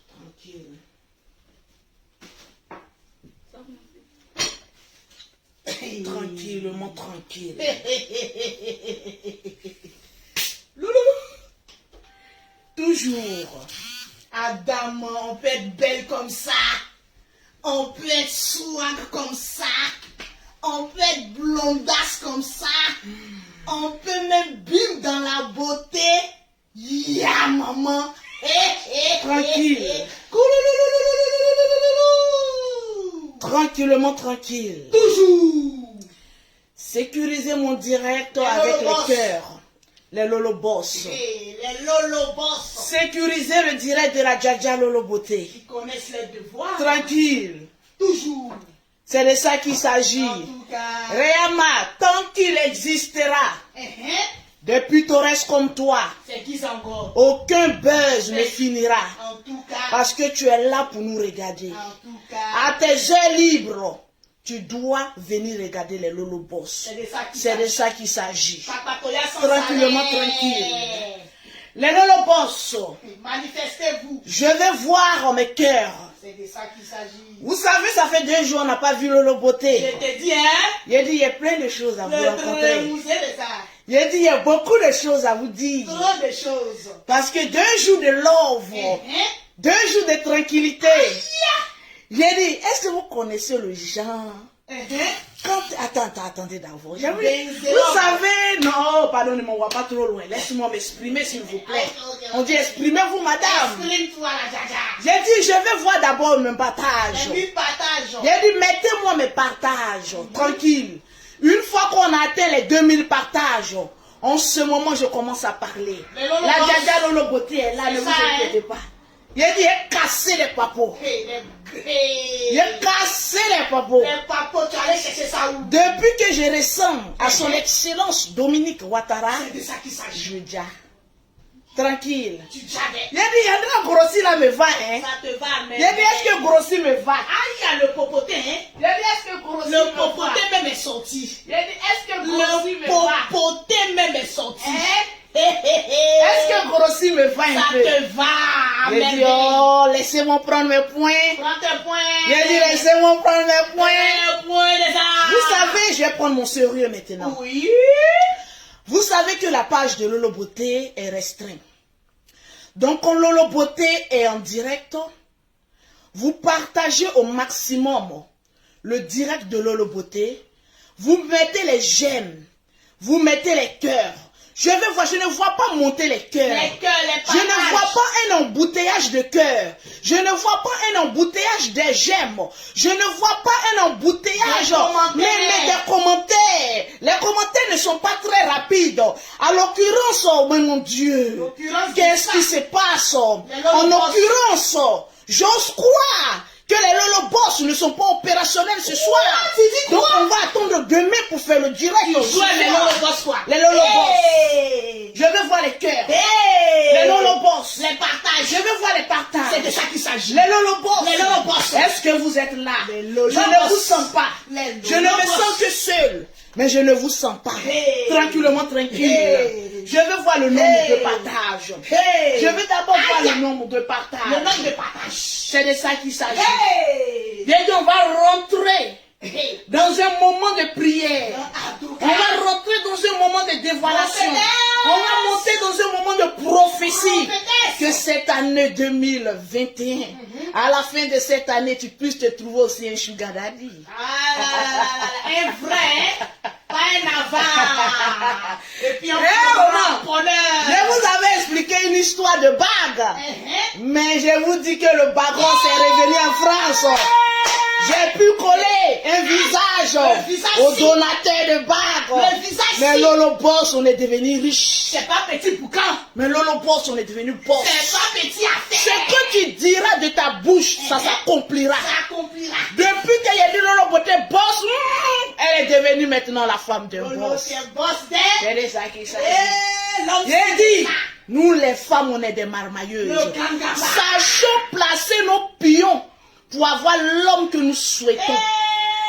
Tranquille. Tranquillement tranquille. Loulou. Toujours. Adam, on peut être belle comme ça. On peut être swag comme ça. On peut être blondasse comme ça. On peut même bim dans la beauté. Ya maman. Tranquille. Tranquillement tranquille. Toujours. Sécuriser mon direct Les avec lolobos. les cœurs. Les lolobos. Les lolobos. Sécuriser le direct de la Dja Lolo Beauté. Qui connaissent les devoirs. Tranquille. Toujours. C'est de ça qu'il s'agit. En tout cas. Réama, tant qu'il existera, des pittoresques comme toi, C'est qui ça encore? aucun buzz ne finira. En tout cas. Parce que tu es là pour nous regarder. En tout cas. À tes heures libres, tu dois venir regarder les lolobos. C'est de ça qui C'est de ça qu'il s'agit. Papatoya sans Tranquillement, salaire. tranquille. Les lolobos, Manifestez-vous. je vais voir mes cœurs. C'est de ça qu'il s'agit. Vous savez, ça fait 2 jours, on n'a pas vu Lolo Je Beauté. te dis, hein? Il a dit, il y a plein de choses à vous Le rencontrer. musée de ça. Il a dit, il y a beaucoup de choses à vous dire. Trop de choses. Parce que 2 jours de love, 2 jours de tranquillité. Il a dit, est-ce que vous connaissez le genre? Attendez d'abord. Vous savez, non, pardonnez-moi, on va pas trop loin. Laissez-moi m'exprimer, s'il vous plaît. On dit, exprimez-vous, madame. Exprime-toi la jaja. J'ai dit, je vais voir d'abord mes partages. Et puis partage. J'ai dit, mettez-moi mes partages, tranquille. Une fois qu'on atteint les 2000 partages, en ce moment, je commence à parler. Mais Lolo La Boss, Dja Lolo Beauté est là, c'est ne vous ça, inquiétez pas. Il a dit, il a cassé les papos. Il a cassé les papos. Les papos, tu allais chercher ça où? Depuis que je ressemble à son excellence Dominique Ouattara, C'est de ça qu'il s'agit. je dis, tranquille. Tu javais. Il a dit, il y a un grossi là me va, hein. Ça te va, mais. Il a dit, est-ce que grossi me va? Ah, il y a le popoté, hein? Il a dit, est-ce que grossi me Le va? popoté même est sorti. Il a dit, est-ce que grossi me Le va? popoté même est sorti. Est-ce que grossi me va un ça peu? te va? Il a dit, oh, laissez-moi prendre mes points. Prends tes points. Il a dit, laissez-moi prendre mes points. Les points déjà. Vous savez, je vais prendre mon sérieux maintenant. Oui. Vous savez que la page de Lolo Beauté est restreinte. Donc, quand Lolo Beauté est en direct, vous partagez au maximum le direct de Lolo Beauté. Vous mettez les j'aime. Vous mettez les cœurs. Je ne vois pas monter les cœurs. Les cœurs, les Je ne partages. vois pas un embouteillage de cœurs. Je ne vois pas un embouteillage des j'aime. Je ne vois pas un embouteillage. Des commentaires. Mais des commentaires. Les commentaires ne sont pas très rapides. À l'occurrence, oh mon Dieu, L'occurrence, qu'est-ce c'est qui ça. se passe? Les En lolobos. l'occurrence, j'ose croire que les lolobos ne sont pas opérationnels ce soir. tu dis Donc quoi? on va attendre demain pour faire le direct. Tu ce joues les soir. lolobos quoi? Les lolobos. Hey. Je veux voir les cœurs. Hey. Les lolobos. Les partages. Je veux voir les partages. C'est de ça qu'il s'agit. Les lolobos. Les lolobos. Est-ce que vous êtes là? Les Je lolobos. ne vous sens pas. Les Je ne me lolobos. sens que seul. Mais je ne vous sens pas. Hey. Tranquillement, tranquille. Hey. Je veux voir le nombre Hey. de partages. Hey. Je veux d'abord voir Aïe. le nombre de partages. Le nombre de partages. C'est de ça qu'il s'agit. Hey. Et on va rentrer Hey. dans un moment de prière. En tout On cas. va rentrer dans un moment de dévoilation. Prophétesse. On va monter dans un moment de prophétie. Prophétesse. Que cette année 2021, à la fin de cette année, tu puisses te trouver aussi un sugar daddy. Ah là là là là. Un vrai, pas un avare. Et puis on Je vous avais expliqué une histoire de bague. Mais je vous dis que le bagon s'est révélé en France. J'ai pu coller un visage au donateur de bagues. Le visage, Mais si. Lolo Boss, on est devenu riche. C'est pas petit boucan. Mais Lolo Boss, on est devenu pauvre. C'est pas petit Ce affaire. que tu diras de ta bouche, ça s'accomplira. Ça accomplira. Depuis qu'elle a dit Lolo Beauté Boss, elle est devenue maintenant la femme de Lolo, boss. c'est boss d'elle. C'est de ça qu'il s'agit. Eh, l'homme, J'ai c'est dit, ça. nous les femmes, on est des marmailleuses. Le gangaba. Sachons placer nos pions pour avoir l'homme que nous souhaitons.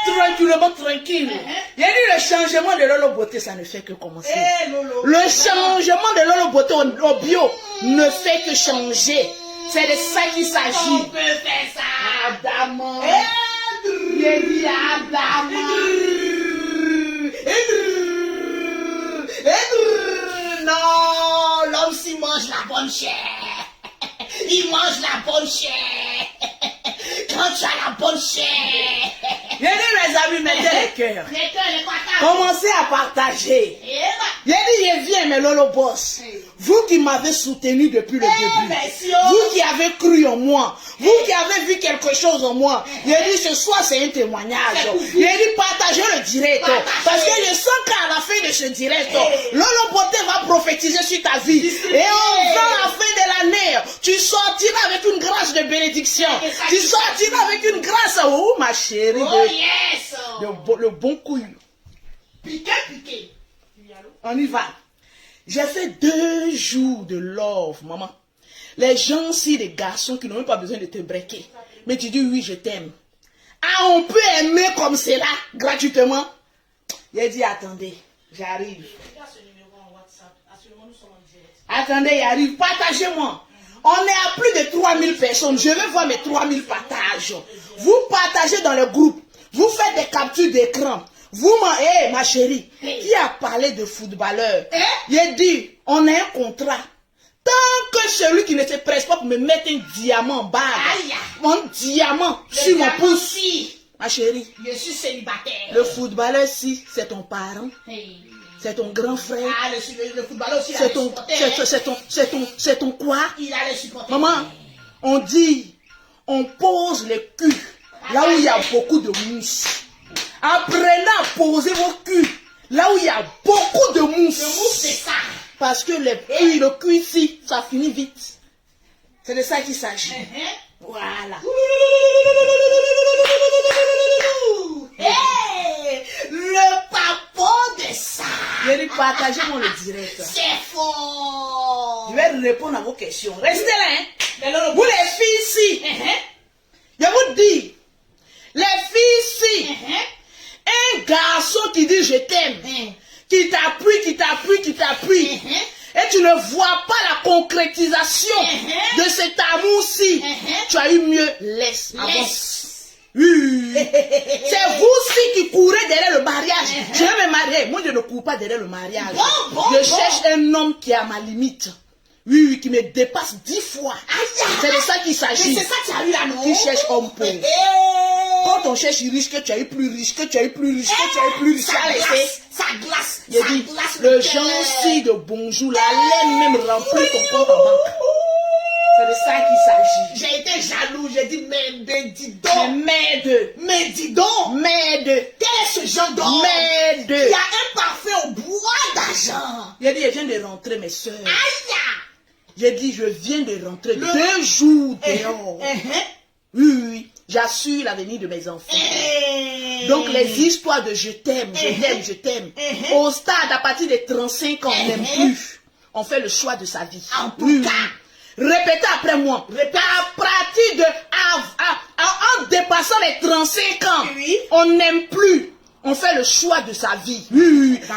Tranquillement, tranquille. Il y a dit le changement de Lolo Beauté, ça ne fait que commencer. Eh, Lolo. Le changement de Lolo Beauté au bio ne fait que changer. C'est de ça qu'il On s'agit. peut faire ça. Adamant. Eh, Il dit Adamant. Non, l'homme s'il mange la bonne chair. Il mange la bonne chair. Quand tu as la bonne chair. J'ai dit mes amis, mettez les cœurs. Les cœurs, les patates. Commencez à partager. Eh ben, J'ai dit, je viens, mes Lolo Boss. Vous qui m'avez soutenu depuis le début. merci, Vous qui avez cru en moi. Vous qui avez vu quelque chose en moi. J'ai dit, ce soir, c'est un témoignage. J'ai dit, partagez le direct. Partagez. Parce que je sens qu'à la fin de ce direct, Lolo Beauté va prophétiser sur ta vie. Et avant la fin de l'année, tu sortiras avec une grâce de bénédiction. Tu sortiras avec une grâce. Oh, ma chérie. oh yes. Le bon couille. Piqué, piqué. On y va. J'ai fait 2 jours de love, maman. Les gens, si des garçons qui n'ont même pas besoin de te breaker. Mais tu dis oui, je t'aime. Ah, on peut aimer comme cela, gratuitement. J'ai dit, attendez, j'arrive. Attendez, j'arrive. Partagez-moi. On est à plus de 3000 personnes. Je vais voir mes 3000 partages. Vous partagez dans le groupe. Vous faites des captures d'écran. Vous, ma chérie, qui a parlé de footballeur? J'ai dit, on a un contrat. Tant que celui qui ne se presse pas pour me mettre un diamant en bague, mon diamant sur mon pouce, ma chérie, Je suis célibataire. le footballeur, si c'est ton parent, c'est ton grand frère, Ah, le footballeur aussi, il a c'est les ton, supporters. c'est ton quoi? Il a les supporters. Maman, on dit, on pose le cul là où il y a beaucoup de mousse. Apprenez à poser vos culs là où il y a beaucoup de mousse. Le mousse, c'est ça. Parce que le cul ici, ça finit vite. C'est de ça qu'il s'agit. Voilà. Hey, le papa de ça. Je vais partager mon le direct. C'est fort. Je vais répondre à vos questions. Restez là, hein. Mais là, Vous les filles ici, je vous dis, les filles ici, un garçon qui dit je t'aime, qui t'appuie, et tu ne vois pas la concrétisation de cet amour-ci, tu as eu mieux, laisse, avance. Oui. C'est vous-ci qui courez derrière le mariage. Je vais me marier. Moi, je ne cours pas derrière le mariage. Je cherche un homme qui est à ma limite. Oui, qui me dépasse 10 fois. C'est de ça qu'il s'agit. Mais c'est ça que tu as eu là, non? Qui cherche homme pauvre. Quand on cherche riche, que tu as eu plus riche, que tu as eu plus riche, que tu as eu plus riche, ça glace. il dit, le gentil de bonjour, la laine même remplit ton compte en banque. C'est de ça qu'il s'agit. J'ai été jaloux, j'ai dit, mais dis donc. Mais dis donc. Quel est ce genre d'homme? Mais Il y a un parfum au bois d'argent. J'ai dit, je viens de rentrer, mes soeurs. Aïe! J'ai dit, je viens de rentrer 2 jours dehors. Oui, j'assure l'avenir de mes enfants. Donc les histoires de je t'aime. Au stade, à partir de 35 ans, on n'aime plus. On fait le choix de sa vie. En tout cas. Répétez après moi. À partir de... En dépassant les 35 ans, on n'aime plus. On fait le choix de sa vie.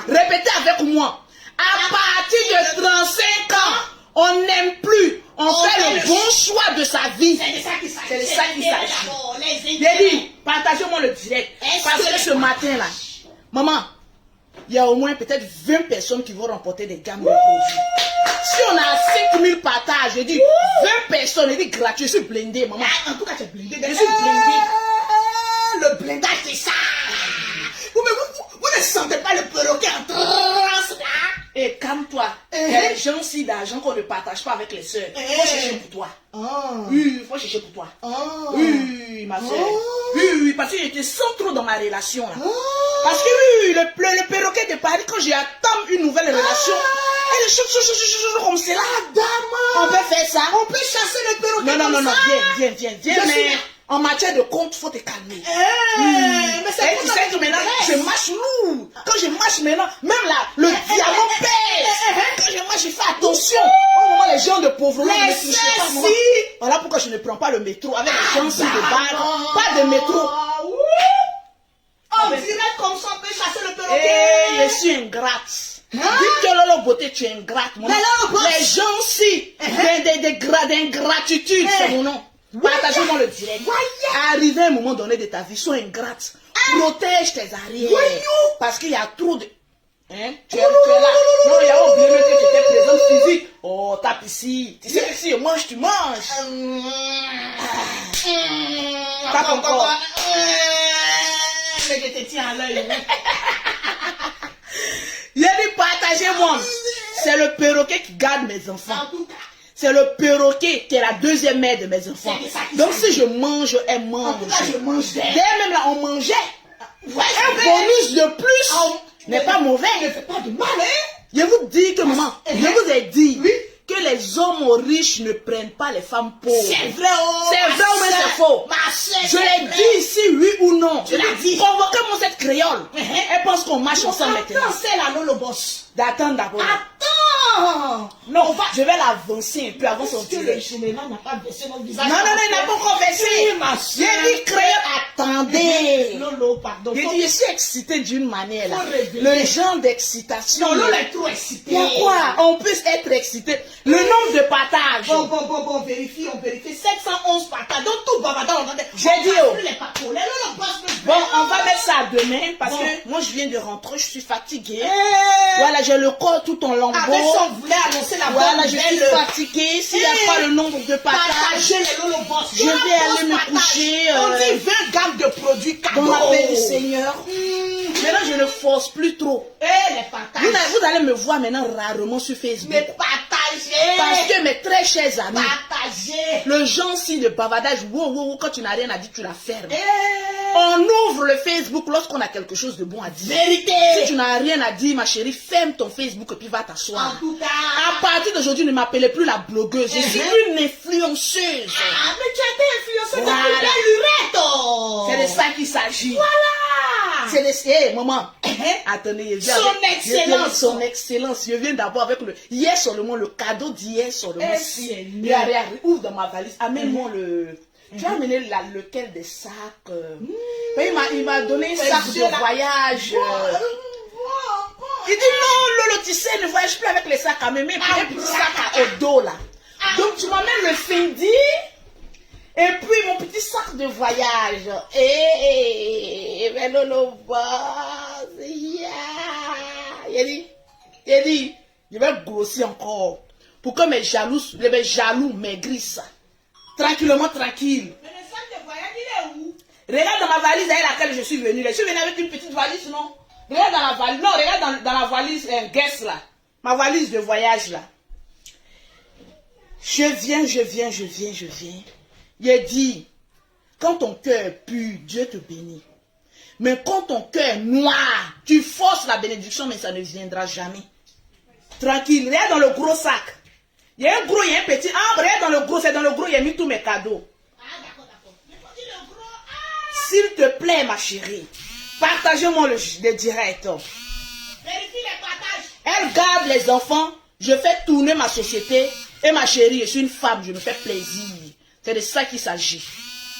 Répétez avec moi. À partir de 35 ans, on n'aime plus. On fait le bon choix de sa vie. C'est de ça qu'il s'agit. C'est de ça qu'il s'agit. J'ai dit, partagez-moi le direct. Parce que ce matin-là, maman, il y a au moins peut-être 20 personnes qui vont remporter des gammes de produits. Si on a 5000 partages, j'ai dit 20 personnes, j'ai dit gratuit, je suis blindé, maman. En tout cas, tu es blindé. Je suis blindé. Le blindage, c'est ça. Vous ne sentez pas le perroquet en transe là? Et calme-toi. Il y a des gens aussi d'argent qu'on ne partage pas avec les soeurs. Il faut chercher pour toi. Oui, il faut chercher pour toi. Oui, ma soeur. Oui, parce que je te sens trop dans ma relation là. Parce que le perroquet de Paris, quand j'attends une nouvelle relation, elle est comme cela. On peut faire ça. On peut chasser le perroquet comme ça. Non, viens. Mais en matière de compte, il faut te calmer. Mais c'est tu sais que maintenant, je marche lourd. Quand je marche maintenant, même là, le diamant pèse. Quand je marche, je fais attention. Au moment, les gens de pauvreté ne me touchent pas. Moi. Voilà pourquoi je ne prends pas le métro avec les gens de bar. Pas de métro. On dirait comme ça, on peut chasser le perroquet. Je suis ingrate. Dites que Lolo Beauté, tu es ingrate, mon nom. Les gens aussi, d'ingratitude, c'est mon nom. Partagez-moi le direct. Arrivé à un moment donné de ta vie, sois ingrate. Protège tes arrières. Parce qu'il y a trop de... Hein? Tu es là. Non, il y a oublié que tu étais présente physique. Oh, tape ici. Tu sais que si je mange, tu manges. Tape encore. Mais je te tiens à l'œil. Il a dit partagez-moi. C'est le perroquet qui garde mes enfants. En tout cas. C'est le perroquet qui est la deuxième mère de mes enfants. Donc si je mange, elle mange. En tout cas, je mange. D'ailleurs, même là, on mangeait. Ouais, Un bonus de plus n'est pas mauvais. Ne fais pas de mal, hein? Je vous dis que, maman, je vous ai dit que les hommes riches ne prennent pas les femmes pauvres. C'est vrai, oh, C'est vrai ou bien c'est faux? Ma soeur, Je l'ai dit ici, oui ou non. Tu l'as dit. Convoquez-moi cette créole. Elle pense qu'on marche ensemble maintenant. Attends, c'est la Lolo Boss. D'attendre d'abord. Attends. Non, je vais l'avancer un peu avant son Parce que tirage. le général n'a pas baissé mon visage. Non, il n'a pas encore baissé. Oui, ma J'ai soeur. dit créole, attendez. Lolo, pardon. J'ai dit, je suis excitée d'une manière là. Faut révéler. Le genre d'excitation. Non, Lolo est trop excité. Pourquoi on peut être excité? Le nombre de partages. Bon, vérifie, on vérifie. 711 partages. Donc tout Bavada, on entendait. J'ai dit, oh. oh. Les patrons. Les Lolo Boss. Bon, on va mettre ça demain parce Bon. que moi je viens de rentrer, je suis fatiguée. Voilà, j'ai le corps tout en lambeaux. Avec ça, on voulait annoncer la Voilà, bonne je suis nouvelle. fatiguée. S'il n'y a pas le nombre de partages, Partagez les Lolo Boss. je vais aller me coucher. On dit 20 gammes de produits cadeaux. Dans la paix du Seigneur. Maintenant, je ne force plus trop. Les partages. Vous allez me voir maintenant rarement sur Facebook. Mais partagez. Parce que mes très chers amis, Partagez. le genre si de bavardage, quand tu n'as rien à dire, tu la fermes. On ouvre le Facebook lorsqu'on a quelque chose de bon à dire. Vérité. Si tu n'as rien à dire, ma chérie, ferme ton Facebook et puis va t'asseoir. En tout cas. À partir d'aujourd'hui, ne m'appelez plus la blogueuse. Je suis une influenceuse. Ah, mais tu as été influencée Voilà. depuis belle lurette. C'est de ça qu'il s'agit. Voilà. C'est de... Hey, maman. Attendez, je viens Son avec- excellence. je viens avec son excellence. Je viens d'abord avec le... Hier seulement, le cadeau d'hier seulement. Seigneur. Regarde, ouvre dans ma valise. Amène-moi le... Tu as amené lequel des sacs Il m'a donné un sac de voyage. Il dit non, Lolo, tu sais, ne voyage plus avec les sacs à mémé, puis un petit sac au dos là. Donc tu m'amènes le Fendi et puis mon petit sac de voyage. Mais Lolo, il dit, je vais grossir encore pour que mes jaloux maigrissent. Tranquillement, tranquille. Mais le sac de voyage, il est où? Regarde dans ma valise avec laquelle je suis venue. Je suis venue avec une petite valise, non? Regarde dans la valise. Non, regarde dans la valise guest là. Ma valise de voyage là. Je viens. Il dit, quand ton cœur est pur, Dieu te bénit. Mais quand ton cœur est noir, tu forces la bénédiction, mais ça ne viendra jamais. Tranquille, regarde dans le gros sac. Il y a un gros, il y a un petit. Ah, regarde dans le gros, c'est dans le gros, il y a mis tous mes cadeaux. Ah, d'accord. Mais quand il est gros, S'il te plaît, ma chérie, partagez-moi le direct. vérifie les partages. Elle garde les enfants, je fais tourner ma société. Et ma chérie, je suis une femme, je me fais plaisir. C'est de ça qu'il s'agit.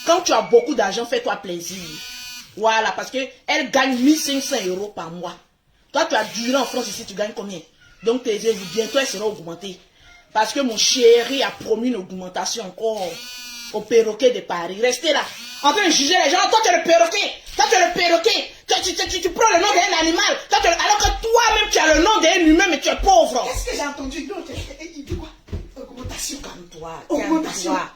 Quand tu as beaucoup d'argent, fais-toi plaisir. Voilà, parce qu'elle gagne 1500 € par mois. Toi, tu as duré en France ici, tu gagnes combien? Donc, tes yeux, bientôt, elles seront augmentées. Parce que mon chéri a promis une augmentation encore au perroquet de Paris. Restez là, en train de juger les gens. Toi, tu es le perroquet. Toi, tu es le perroquet. Tu prends le nom d'un animal. Alors que toi-même, tu as le nom d'un humain, mais tu es pauvre. Qu'est-ce que j'ai entendu d'autre? Il dit quoi? Augmentation. Calme-toi. Augmentation. Calme-toi.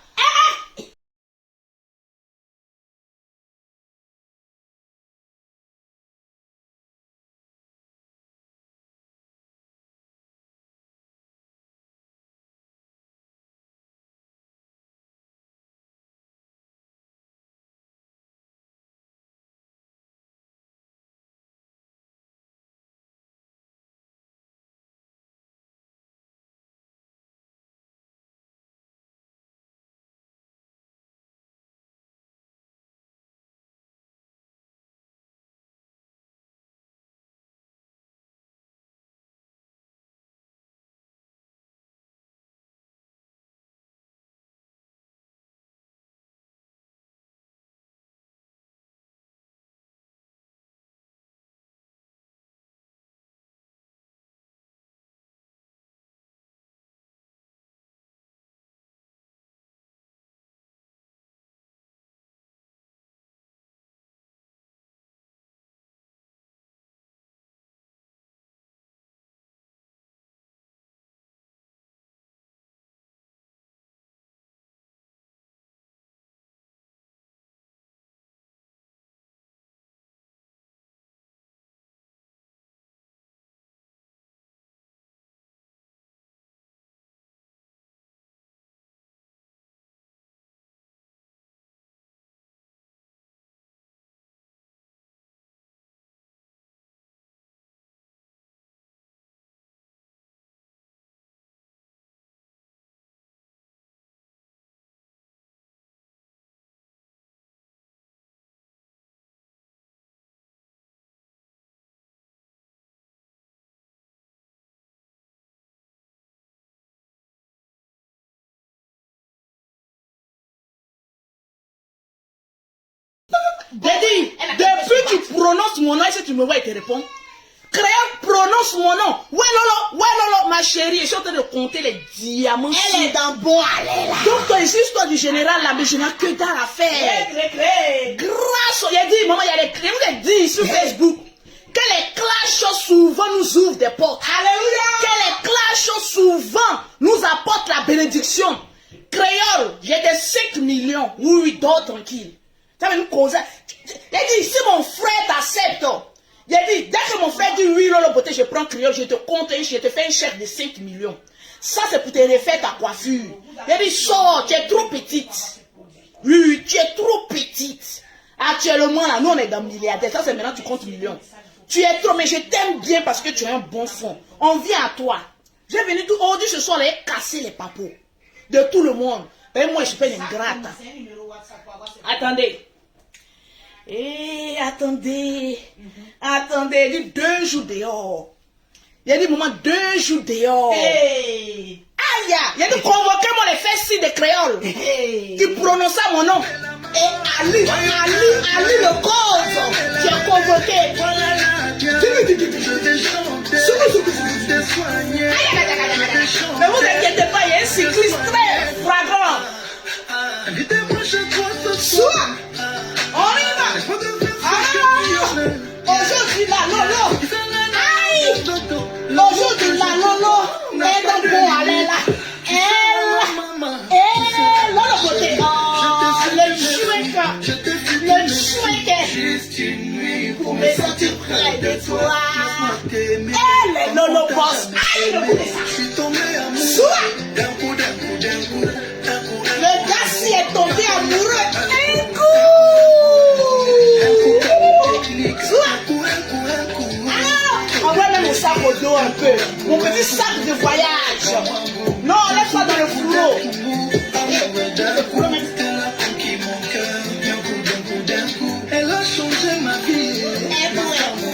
J'ai dit, depuis tu prononces mon nom, est-ce que tu me vois et te réponds? Créole prononce mon nom. Ouais Lolo, ma chérie, je suis en train de compter les diamants. Elle est dans bon aller là. Donc ton histoire du général là, mais je n'ai que dalle à faire. Grâce, il a dit, maman, il y a les clés, vous avez dit sur Facebook que les clashs souvent nous ouvrent des portes. Alléluia. Que les clashs souvent nous apportent la bénédiction. Créole, j'ai des 5 millions. Oui, dors tranquille. Tu as même causé. Il a dit, si mon frère t'accepte, il a dit, dès que mon frère dit oui, Lolo Beauté, je prends Créole, je te compte, je te fais un chèque de 5 millions. Ça, c'est pour te refaire ta coiffure. Il a dit, sors, tu es trop petite. Oui, tu es trop petite. Actuellement, là, nous, on est dans milliardaires. Ça, c'est maintenant, tu comptes millions. Tu es trop, mais je t'aime bien parce que tu as un bon fond. On vient à toi. J'ai venu tout aujourd'hui, ce soir, là, casser les papos de tout le monde. Et moi, je suis pas une ingrate. Attendez. Attendez. Attendez, il dit 2 jours dehors. Il a dit, maman, 2 jours dehors. Hey. Aïe, il a dit, convoquez-moi les fesses de créole. Hey. Qui prononça mon nom. Et Ali le cause. Tu as convoqué. Ne vous inquiétez pas, il y a un cycliste très flagrant. Soit, on y va. Aujourd'hui, la Lolo. Aïe. Aujourd'hui, la Lolo. Elle est bon, elle est là. Elle, Lolo Beauté. Oh, le chouette. Pour me sentir près de toi. Elle est Lolo Boss. Aïe, le bout de ça. Soit. Le gars s'y est tombé amoureux. Un coup. Soit. Envoie même mon sac au dos un peu. Mon petit sac de voyage. Non, laisse-moi dans le fourreau. Elle a changé ma vie.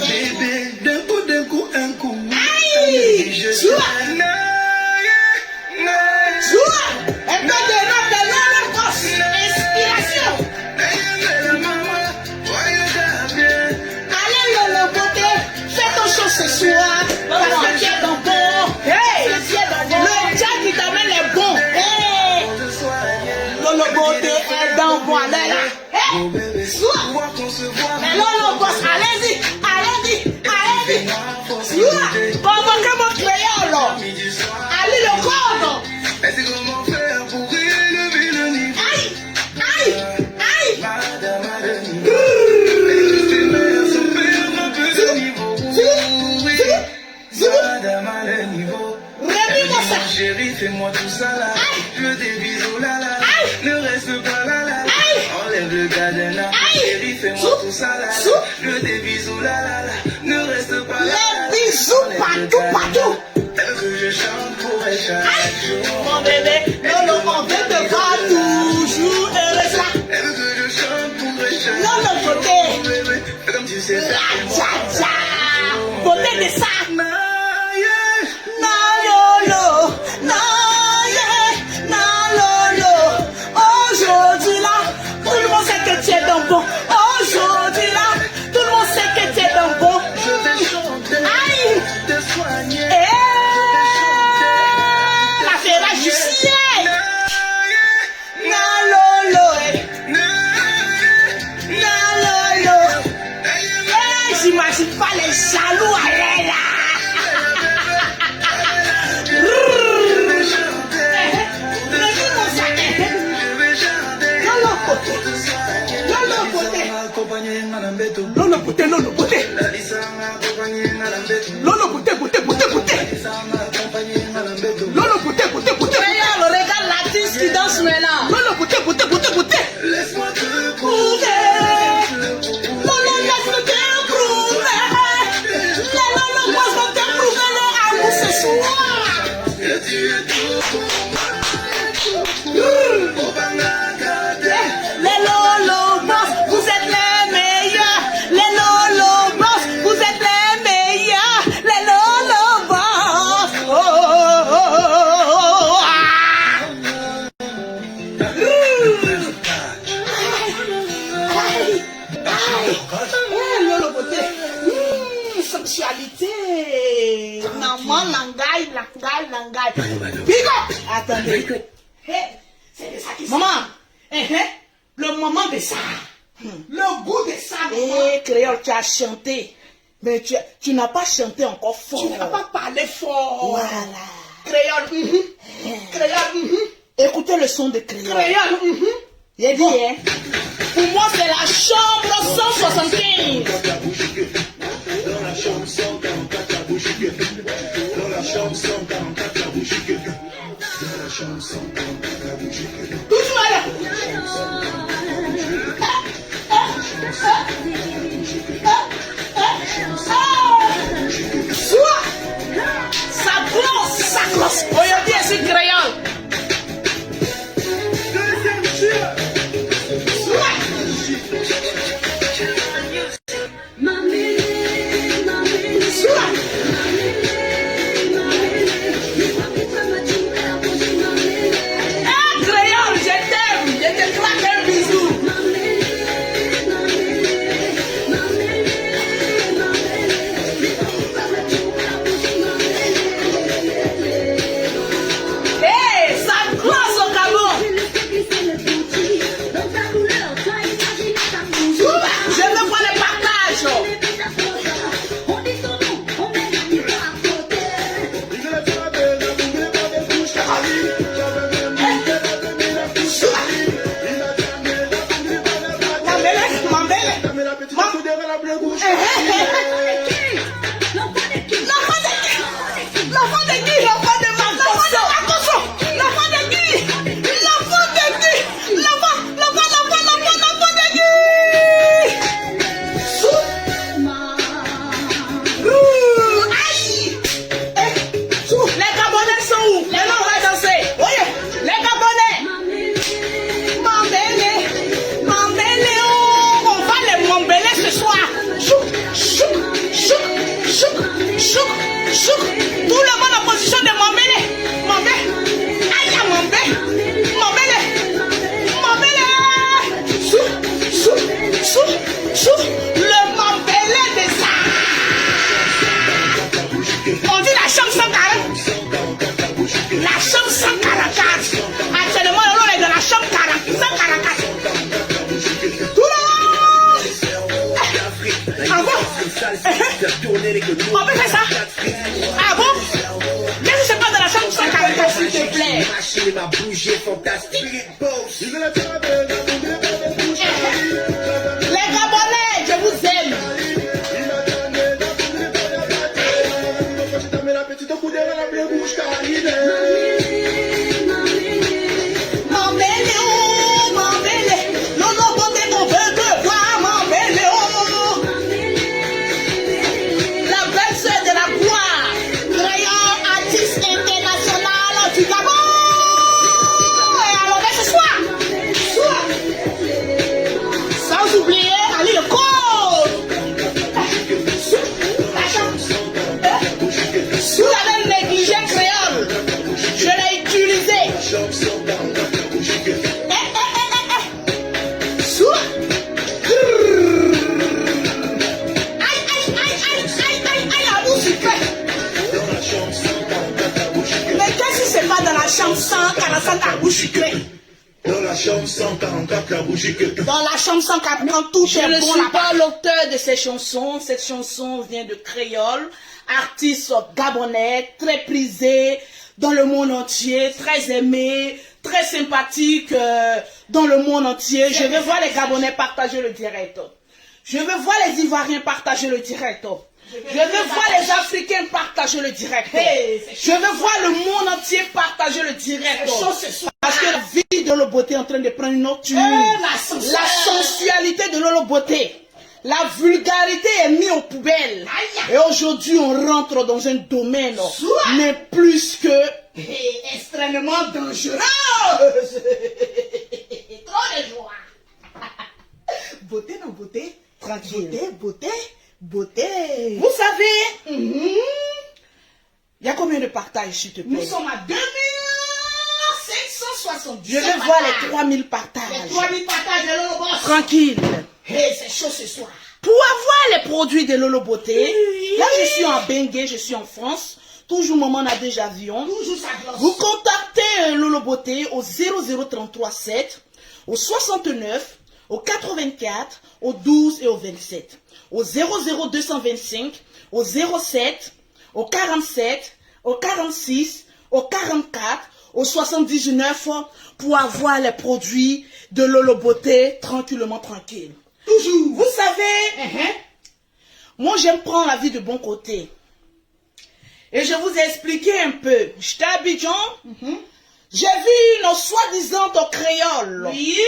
Bébé, d'un coup, un coup. Aïe! Soit! Soit! Un peu de Lolo Boss. Inspiration. Allez Lolo Beauté, fais ton show ce soir. Parce que tu es dans bon. Hey! Le chat qui t'amène les bons. Hey! Lolo Beauté est dans bon. Allez là. Hey! Soit! Mais Lolo Boss, allez-y. Soit! Convoquez mon créole. Allez le code. Elle sait comment faire pour élever le niveau. Aïe! Madame a le niveau. Ses mères sont pères un peu de niveau. Madame a le niveau. Réveille-moi ça. Chérie, fais-moi tout ça là. Je veux des bisous là là. Ne reste pas là là. Enlève le cadenas. Chérie, fais-moi tout ça là. Je veux des bisous là là. Ne reste pas là. Les bisous partout. Elle veut que je chante pour elle chaque jour. Mon bébé, Lolo, on veut te voir toujours heureuse là. Elle veut que je chante pour elle chaque jour. Lolo Beauté. Bébé, fais comme tu sais faire. Tcha. Beauté de ça. Na Lolo. Aujourd'hui là, tout le monde sait que tu es dans bon. Aujourd'hui là, tout le monde sait que tu es dans bon. Je vais chanter, Aïe. te soigner. La ferrage du ciel. Na Lolo. J'imagine pas les jaloux à elle là. Lolo Beauté. Lolo Beauté. Regarde, regarde l'artiste qui danse maintenant. Lolo Beauté. Laisse-moi te Prouver. Lolo, laisse-moi te prouver. Les Lolo Boss vont te prouver leur amour ce soir. que tu es tout pour moi. Les Lolo Boss, vous êtes les meilleurs. Les Lolo Boss, vous êtes les meilleurs. Les Lolo Boss. Big up. Attendez. C'est de ça qui Maman. Le moment de ça. Le goût de ça. Eh, créole, tu as chanté. Mais tu n'as pas chanté encore fort. Tu n'as pas parlé fort. Voilà. Créole. Créole. Écoutez le son de créole. Créole. J'ai dit, hein. Pour moi, c'est la chambre 175. Dans la chambre 144, la bouche que. Dans la chambre 144, la bouche que. Dans la chambre 144, la bouche que. Doucement là. Soit. Ça close. Ça close. Aujourd'hui, je suis créole. On peut faire ça? Ah bon? Qu'est-ce que c'est pas dans la chambre 144, s'il te plaît? Ma machine m'a bougé fantastique. Les Gabonais, je vous aime. Dans la chambre 144, la bouche que. Dans la chambre 140, quand tout Je est ne bon, suis pas l'auteur de ces chansons. Cette chanson vient de Créole, artiste gabonais, très prisé dans le monde entier, très aimé, très sympathique dans le monde entier. Je veux voir les Gabonais partager le direct. Je veux voir les Ivoiriens partager le direct. Je veux voir les Africains partager le direct. Je veux voir le monde entier partager le direct. Parce que la vie de Lolo Beauté est en train de prendre une autre tournure. La sensualité de Lolo Beauté, la vulgarité est mise aux poubelles. Et aujourd'hui, on rentre dans un domaine, mais plus que extrêmement dangereux. Trop de joie. Beauté non beauté. tranquille. Beauté. Vous savez, il y a combien de partages, s'il te plaît? Nous sommes à 2570. Je vais voir les 3000 partages. Les 3000 partages de Lolo Boss. Tranquille. C'est chaud ce soir. Pour avoir les produits de Lolo Beauté, là je suis en Bengué, je suis en France. toujours Maman Nadège Avion. Toujours sa glosse. Vous contactez Lolo Beauté au 0033 7, au 69, au 84, au 12 et au 27. Au 00225, au 07, au 47, au 46, au 44, au 79 pour avoir les produits de Lolo Beauté tranquillement tranquille. Toujours. Vous savez, moi j'aime prendre la vie de bon côté. Et je vous ai expliqué un peu. J'étais à Abidjan, j'ai vu une soi-disant créole. Oui.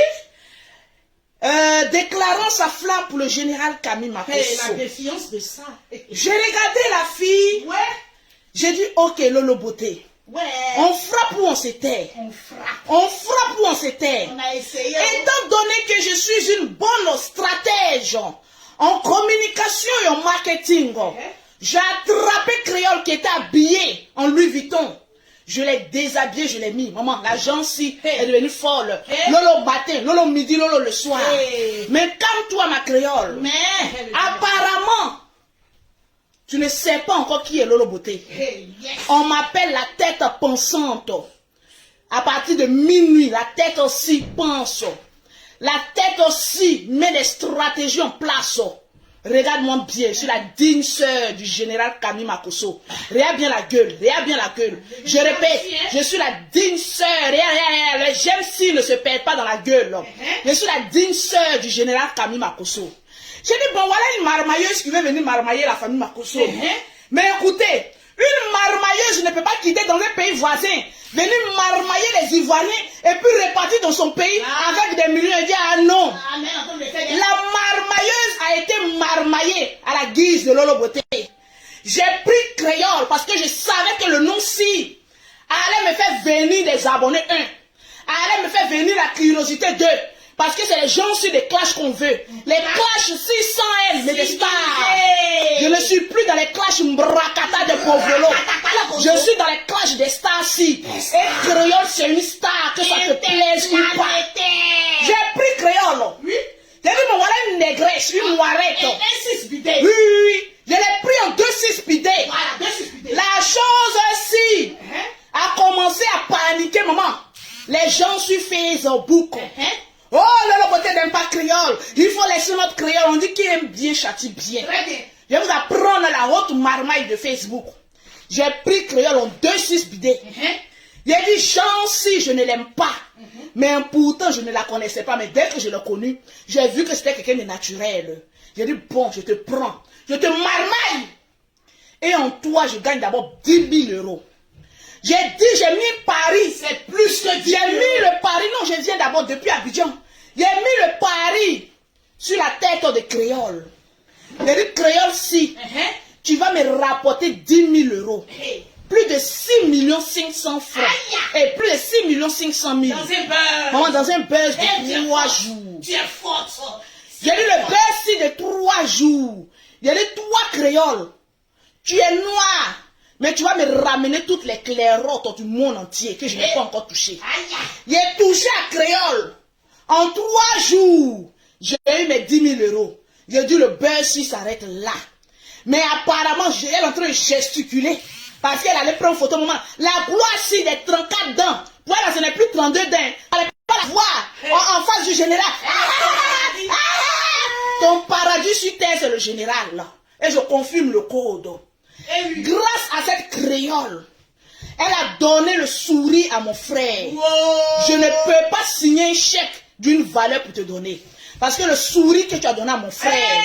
Déclarant sa flamme pour le général Camille Makosso. La défiance de ça. J'ai regardé la fille. Ouais. J'ai dit, ok, Lolo Beauté. Ouais. On frappe ou on s'éteint. On frappe. On frappe ou on s'éteint. On a essayé. Étant donné que je suis une bonne stratège en communication et en marketing, j'ai attrapé Créole qui était habillé en Louis Vuitton. Je l'ai déshabillé, je l'ai mis. Maman, la gentille est devenue folle. Lolo matin, Lolo midi, Lolo le soir. Mais calme-toi, ma Créole. Mais Apparemment, tu ne sais pas encore qui est Lolo Beauté. yes. On m'appelle la tête pensante. À partir de minuit, la tête aussi pense. La tête aussi met des stratégies en place. Regarde-moi bien, je suis la digne sœur du général Camille Makosso. Regarde bien la gueule, regarde bien la gueule. Je répète, je suis la digne sœur. Regarde, les gemmes ne se perdent pas dans la gueule. Je suis la digne sœur du général Camille Makosso. J'ai dit, bon, voilà une marmailleuse qui veut venir marmailler la famille Makosso. Mais écoutez, une marmailleuse ne peut pas quitter dans un pays voisin, venir marmailler les Ivoiriens et puis repartir dans son pays avec des millions et dire, ah non. La marmailleuse a été marmaillée à la guise de Lolo Beauté. J'ai pris Créole parce que je savais que le nom-ci allait me faire venir des abonnés 1, allait me faire venir la curiosité 2. Parce que c'est les gens sur des clashs qu'on veut. Les clashs 600 L, mais des stars. Je ne suis plus dans les clashs mbrakata de Povolo. Je suis dans les clashs des stars si. Et Créole, c'est une star, que ça te plaise ou pas. J'ai pris Créole. Oui. J'ai dit, mais voilà une négresse, une moirette. Un 6 bidets. Oui, oui, oui. Je l'ai pris en 2-6 bidets. Voilà, 2-6 bidets. La chose aussi a commencé à paniquer, maman. Les gens sur Facebook. Oh, Lolo Beauté n'aime pas Créole. Il faut laisser notre Créole. On dit qu'il aime bien, châtie bien. Très bien. Je vais vous apprendre la haute marmaille de Facebook. J'ai pris Créole en 2-6 bidets. J'ai dit, Jean, si je ne l'aime pas. Mais pourtant, je ne la connaissais pas. Mais dès que je l'ai connue, j'ai vu que c'était quelqu'un de naturel. J'ai dit, bon, je te prends. Je te marmaille. Et en toi, je gagne d'abord 10 000 euros. J'ai dit, j'ai mis Paris. C'est plus que 10 000 J'ai mis le pari. Non, je viens d'abord depuis Abidjan. J'ai mis le pari sur la tête de Créole. J'ai dit, Créole, si tu vas me rapporter 10 000 euros. Plus de 6 500 000 francs. Et plus de 6 500 000. Dans un buzz. Maman, dans un buzz de 3 jours. Tu es forte. J'ai dit, le buzz de 3 jours. J'ai dit, toi, Créole, tu es noir. Mais tu vas me ramener toutes les clairottes du monde entier que je n'ai pas encore touché. J'ai touché à Créole. En 3 jours, j'ai eu mes 10 000 euros. J'ai dit, le buzz s'arrête là. Mais apparemment, elle est en train de gesticuler. Parce qu'elle allait prendre photo, maman. La gloire, si des 34 dents. Pour elle, ce n'est plus 32 dents. Elle ne peut pas la voir en face du général. Ton paradis sur terre, c'est le général, là. Et je confirme le code. Grâce à cette créole, elle a donné le sourire à mon frère. Je ne peux pas signer un chèque d'une valeur pour te donner. Parce que le sourire que tu as donné à mon frère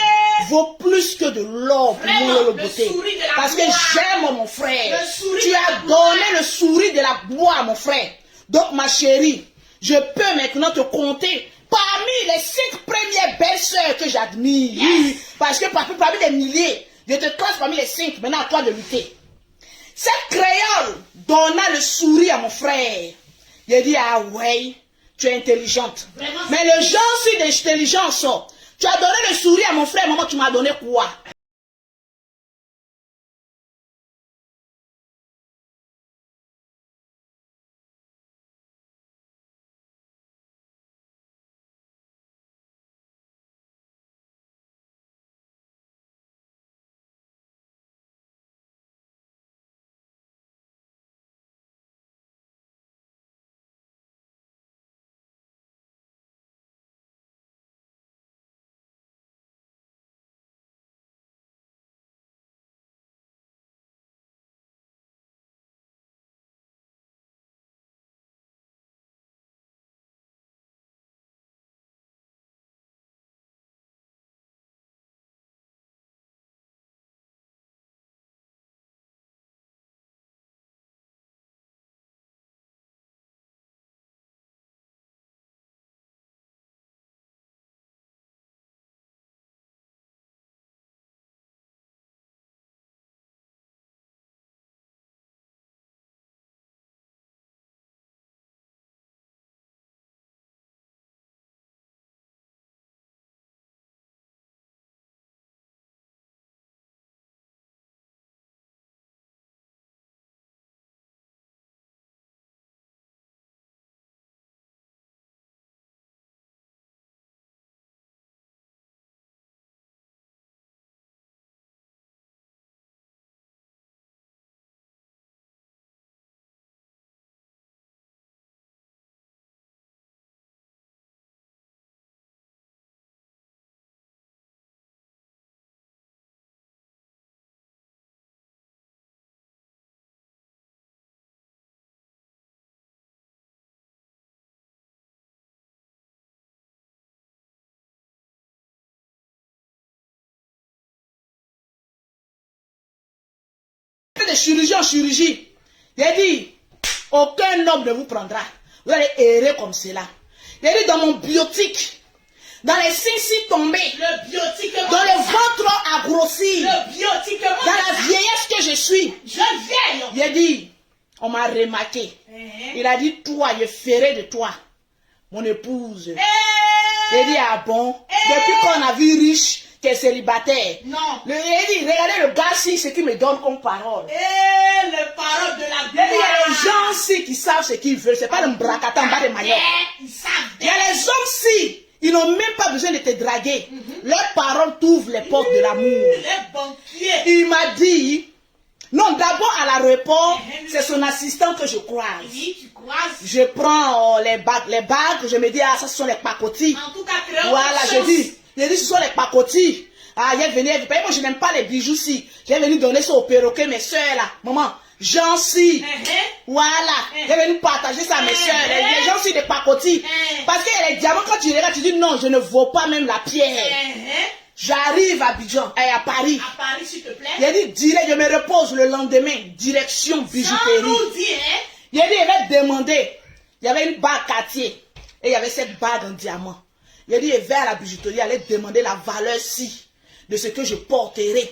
vaut plus que de l'or pour moi, le beauté. Parce que j'aime mon frère. Tu as donné le sourire de la gloire à mon frère. Donc ma chérie, je peux maintenant te compter parmi les 5 premières belles sœurs que j'admire. Parce que parmi les milliers, je te classe parmi les 5. Maintenant à toi de lutter. Cette créole donna le sourire à mon frère. Il a dit, ah ouais, tu es intelligente. Vraiment, mais le genre si d'intelligence, tu as donné le sourire à mon frère, maman, tu m'as donné quoi? train de chirurgie en chirurgie. J'ai dit, aucun homme ne vous prendra. Vous allez errer comme cela. J'ai dit, dans mon biotique, dans les seins tombés, Le biotique. dans le ventre a grossi, Le biotique. dans la vieillesse que je suis. Je vieille. J'ai dit, on m'a remarqué. Il a dit, toi, je ferai de toi mon épouse. J'ai dit, ah bon? Depuis qu'on a vu riche, qui est célibataire. Non. J'ai dit, regardez le gars ci, ce qu'il me donne comme parole. Et les paroles de la J'ai dit, il y a gloire. les gens ci qui savent ce qu'ils veulent. C'est pas le bracata en bas de maillot. Ils savent. Il y a les hommes ci, ils n'ont même pas besoin de te draguer. Leurs paroles t'ouvrent les portes de l'amour. Les banquiers. Il m'a dit, non, d'abord à l'aéroport, c'est son assistant que je croise. Oui, tu croises. Je prends les bagues, je me dis, ah, ça ce sont les pacotis. En tout cas, créons Voilà, une chance. je dis, ce sont les pacotis. Ah, moi je n'aime pas les bijoux si. J'ai venu donner ça au perroquet, mes soeurs là. Maman, j'en si. Voilà, j'ai venu partager ça à mes soeurs. Les gens si des pacotis. Parce que les diamants, quand tu regardes, tu dis non, je ne vaux pas même la pierre. J'arrive à Abidjan, à Paris. À Paris, s'il te plaît. Il a dit, direct, je me repose le lendemain, direction Sans bijouterie. nous dire, Il a dit, il va demander. Il y avait une bague Cartier. Et il y avait cette bague en diamant. Il a dit, il va à la bijouterie, il allait demander la valeur si de ce que je porterai.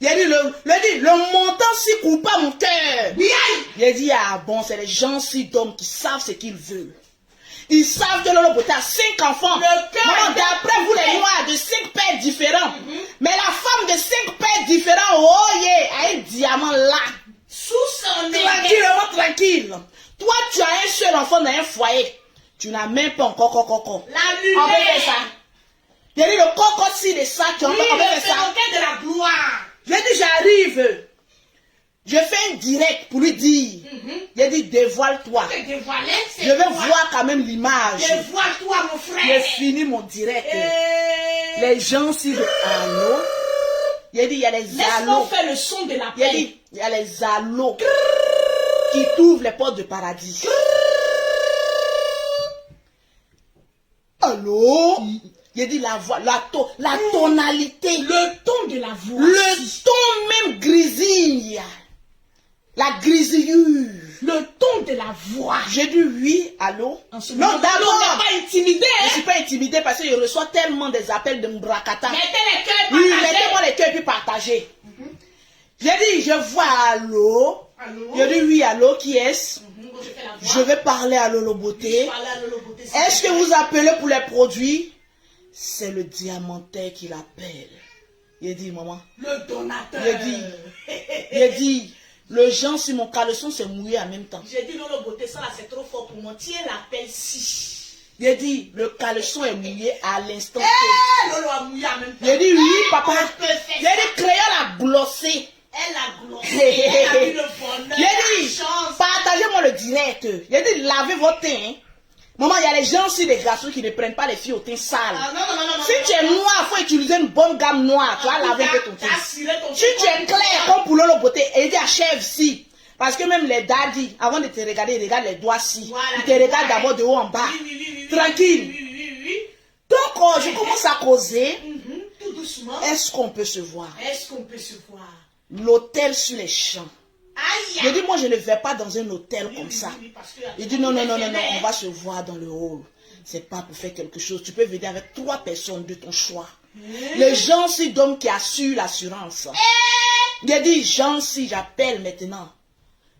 Il a dit, le montant si coupe pas mon cœur. Il a dit, ah bon, c'est les gens si d'hommes qui savent ce qu'ils veulent. Ils savent que Lolo Beauté a 5 enfants. Maman, d'après vous les noirs de 5 pères différents. Mais la femme de 5 pères différents, oh yeah, a un diamant là. sous son nez. Tranquillement, tranquille. Toi, tu as un seul enfant dans un foyer. Tu n'as même pas encore coco. La On peut faire lumière. ça. J'ai dit le coco si de ça, tu Oui, entends, on peut le faire ça. perroquet de la gloire. J'ai dit, j'arrive. Je fais un direct pour lui dire. J'ai dit, dévoile-toi. Se dévoiler, c'est Je vais toi. voir quand même l'image. Dévoile-toi, mon frère. J'ai fini mon direct. Les gens si de anneaux. J'ai dit, il y a les Laisse-moi anneaux. faire le son de la J'ai paix. dit, il y a les anneaux qui t'ouvrent les portes de paradis. Allô? J'ai dit la voix, la tonalité. Le ton de la voix. Le ton même grisille. La grisillure. Le ton de la voix. J'ai dit oui, allô? En ce Non, moment, d'abord. on n'est pas intimidé. Je ne suis pas intimidée parce que je reçois tellement des appels de Mbrakata. Mettez les cœurs Oui, partagés. mettez-moi les cœurs puis partagez. J'ai dit, je vois allô. Allô? J'ai dit oui, allô, qui est-ce? Je fais la voix. Je vais parler à Lolo Beauté. Je parle à Lolo Beauté. Est-ce que vous appelez pour les produits? C'est le diamantaire qui l'appelle. Il dit, maman. Le donateur. Il dit, le gens sur mon caleçon s'est mouillé en même temps. J'ai dit Lolo Beauté, ça là c'est trop fort pour moi. Tiens l'appel si. Il dit, le caleçon est mouillé à l'instant. Lolo a mouillé en même temps. Il dit, oui, papa. On peut faire Il dit, crayon a glossé. Elle a glossé. Elle a vu le bonheur. Il la dit, chance. partagez-moi le direct. Il dit, lavez votre teint. Hein. Maman, il y a les gens aussi, des garçons qui ne prennent pas les filles au teint sale. Ah, non. Si tu es noir, il faut utiliser une bonne gamme noire. Tu vas laver un peu ton teint. Si tu es clair comme pour Lolo Beauté, il dit achève si. Parce que même les daddies, avant de te regarder, ils regardent les doigts si. Voilà, Ils te regardent d'abord de haut en bas. Oui. Tranquille. Oui. Donc, je commence à causer. Tout doucement. Est-ce qu'on peut se voir? Est-ce qu'on peut se voir? L'hôtel sur les champs. Aïe. Je dis, moi, je ne vais pas dans un hôtel comme ça. Parce que Il dit, non, on va se voir dans le hall. C'est pas pour faire quelque chose. Tu peux venir avec 3 personnes de ton choix. Les gens si d'hommes qui assurent l'assurance. Il dit, gens si j'appelle maintenant.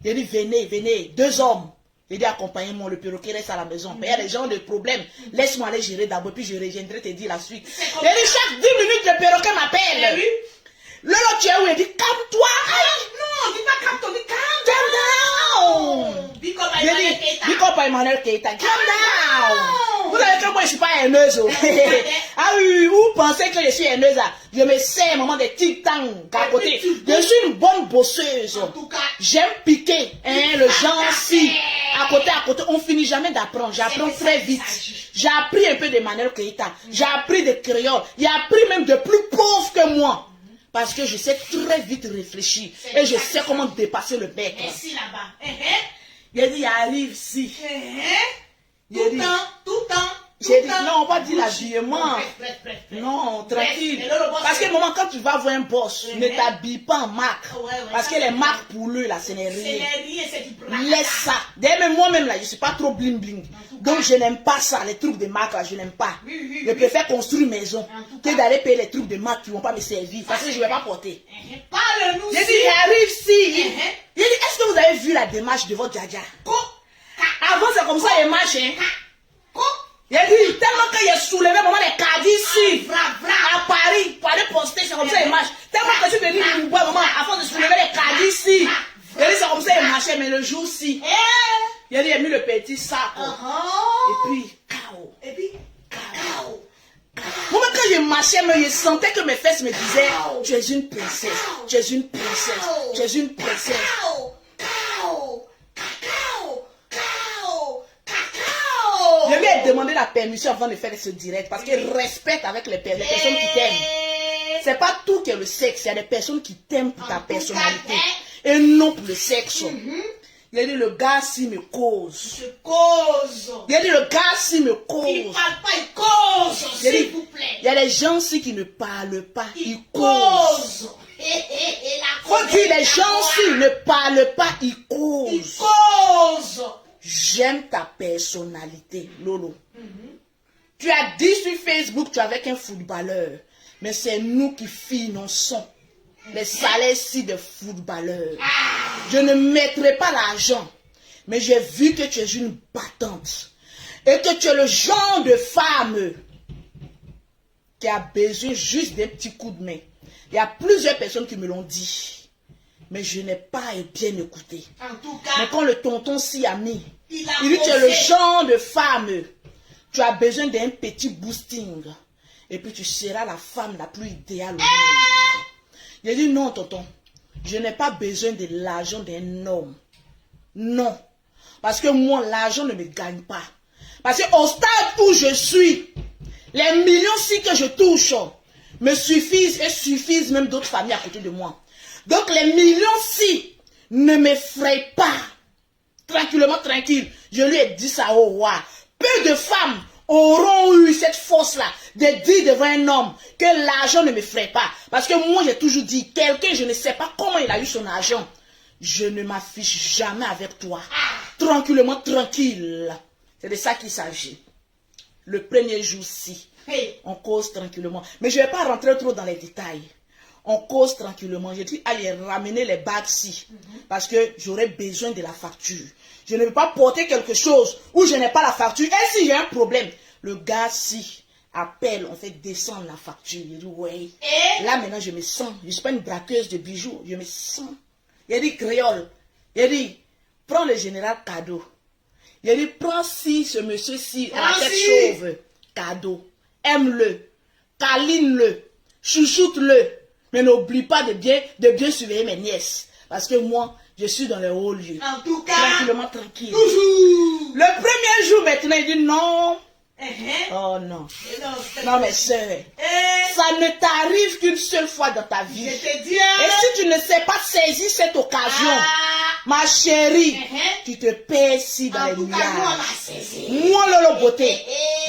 Il dit, venez, 2 hommes. Il dit, accompagnez-moi, le perroquet reste à la maison. Mais il y a des gens de problèmes. Laisse-moi aller gérer d'abord, puis je reviendrai te dire la suite. Il dit, chaque 10 minutes, le perroquet m'appelle. Lolo, tu es où? Il dit, calme-toi. Non, dis pas calme-toi, dis Calm down. Dis comme J'ai Emmanuel dit, Keita. dis comme Emmanuel Keita, calm down. Vous savez que moi je ne suis pas haineuse. Ah oui, vous pensez que je suis haineuse. Je me sers un moment des titans à côté. Je suis une bonne bosseuse. En tout cas, J'aime piquer, le genre si. À côté, on finit jamais d'apprendre. J'apprends C'est de très ça vite. qu'il s'agit. J'ai appris un peu d'Emmanuel Keita. J'ai appris de créole. J'ai appris même de plus pauvres que moi. Parce que je sais très vite réfléchir. Et je sais comment dépasser le bec. ici là-bas. Il a dit, il arrive ici. Tout le temps. J'ai dit, non, on va dire l'habillement. Bref. Non, tranquille. Mais le boss, Parce que maman, quand tu vas voir un boss, ne t'habille pas en marque. Ouais, Parce ça, que les c'est marques pour eux, là, ce n'est Ce rien. n'est rien, c'est du braquage. Laisse ça. D'ailleurs, même moi-même, là, je ne suis pas trop bling bling. Donc, je n'aime pas ça, les trucs de marque, là, je n'aime pas. Oui, Je préfère construire une maison En tout que cas. d'aller payer les trucs de marque qui ne vont pas me servir. Parce que je ne vais pas porter. Parle-nous. J'ai dit, j'arrive si. Mhm. J'ai dit, est-ce que vous avez vu la démarche de votre Djadja? Avant, c'est comme ça, il marche, hein. J'ai dit, tellement qu'il a soulevé maman les caddies ici, à Paris, pour aller poster, c'est comme ça, il marche. Tellement que tu me dis, maman, avant de soulever les caddies ici. J'ai dit, c'est comme ça, il marchait, mais le jour-ci, j'ai dit, il a mis le petit sac. Et puis, chaos. Moi, quand je marchais, je sentais que mes fesses me disaient, tu es une princesse, tu es une princesse, tu es une princesse. Je lui ai demandé la permission avant de faire ce direct parce qu'il respecte avec les personnes qui t'aiment. C'est pas tout qui est le sexe, il y a des personnes qui t'aiment pour ta personnalité et non pour le sexe. Il a dit, le gars, s'il me cause. Il a dit, le gars, s'il me cause. Il parle pas, il cause, Il a dit, s'il vous plaît. il y a des gens aussi qui ne parlent pas, ils causent. Cause. Faut dire, les gens s'ils ne parlent pas, ils Il causent. cause. J'aime ta personnalité, Lolo. Tu as dit sur Facebook, tu es avec un footballeur. Mais c'est nous qui finançons les salaires-ci de footballeurs. Je ne mettrai pas l'argent. Mais j'ai vu que tu es une battante. Et que tu es le genre de femme qui a besoin juste d'un petit coup de main. Il y a plusieurs personnes qui me l'ont dit. Mais je n'ai pas bien écouté. En tout Mais cas, quand le tonton s'y a mis, il a il dit, tu es le osé. genre de femme. Tu as besoin d'un petit boosting. Et puis tu seras la femme la plus idéale au monde. Il a dit, non, tonton. Je n'ai pas besoin de l'argent d'un homme. Non. Parce que moi, l'argent ne me gagne pas. Parce qu'au stade où je suis, les millions-ci que je touche me suffisent et suffisent même d'autres familles à côté de moi. Donc les millions-ci ne m'effraient pas. Tranquillement, tranquille. Je lui ai dit ça au roi. Peu de femmes auront eu cette force-là de dire devant un homme que l'argent ne m'effraie pas. Parce que moi, j'ai toujours dit, quelqu'un, je ne sais pas comment il a eu son argent. Je ne m'affiche jamais avec toi. Tranquillement, tranquille. C'est de ça qu'il s'agit. Le premier jour-ci, on cause tranquillement. Mais je ne vais pas rentrer trop dans les détails. On cause tranquillement. Je dis, allez ramener les bagues-ci. Parce que j'aurai besoin de la facture. Je ne veux pas porter quelque chose où je n'ai pas la facture. Et si j'ai un problème, le gars-ci appelle, on fait descendre la facture. Il dit, ouais. Là, maintenant, je me sens. Je ne suis pas une braqueuse de bijoux. Je me sens. Il a dit, créole. Il a dit, prends le général cadeau. Il a dit, prends si ce monsieur-ci à la tête chauve. Cadeau. Aime-le. Câline-le. Chouchoute-le. Mais n'oublie pas de bien surveiller mes nièces. Parce que moi, je suis dans les hauts lieux. En tout cas, Tranquillement, tranquille. toujours. Le premier jour, maintenant, il dit non. Oh non. Non, mais sœur, ça ne t'arrive qu'une seule fois dans ta vie. Je te dis, Et si tu ne sais pas saisir cette occasion, ma chérie, tu te perds ici dans les milliards. Moi, Lolo Beauté,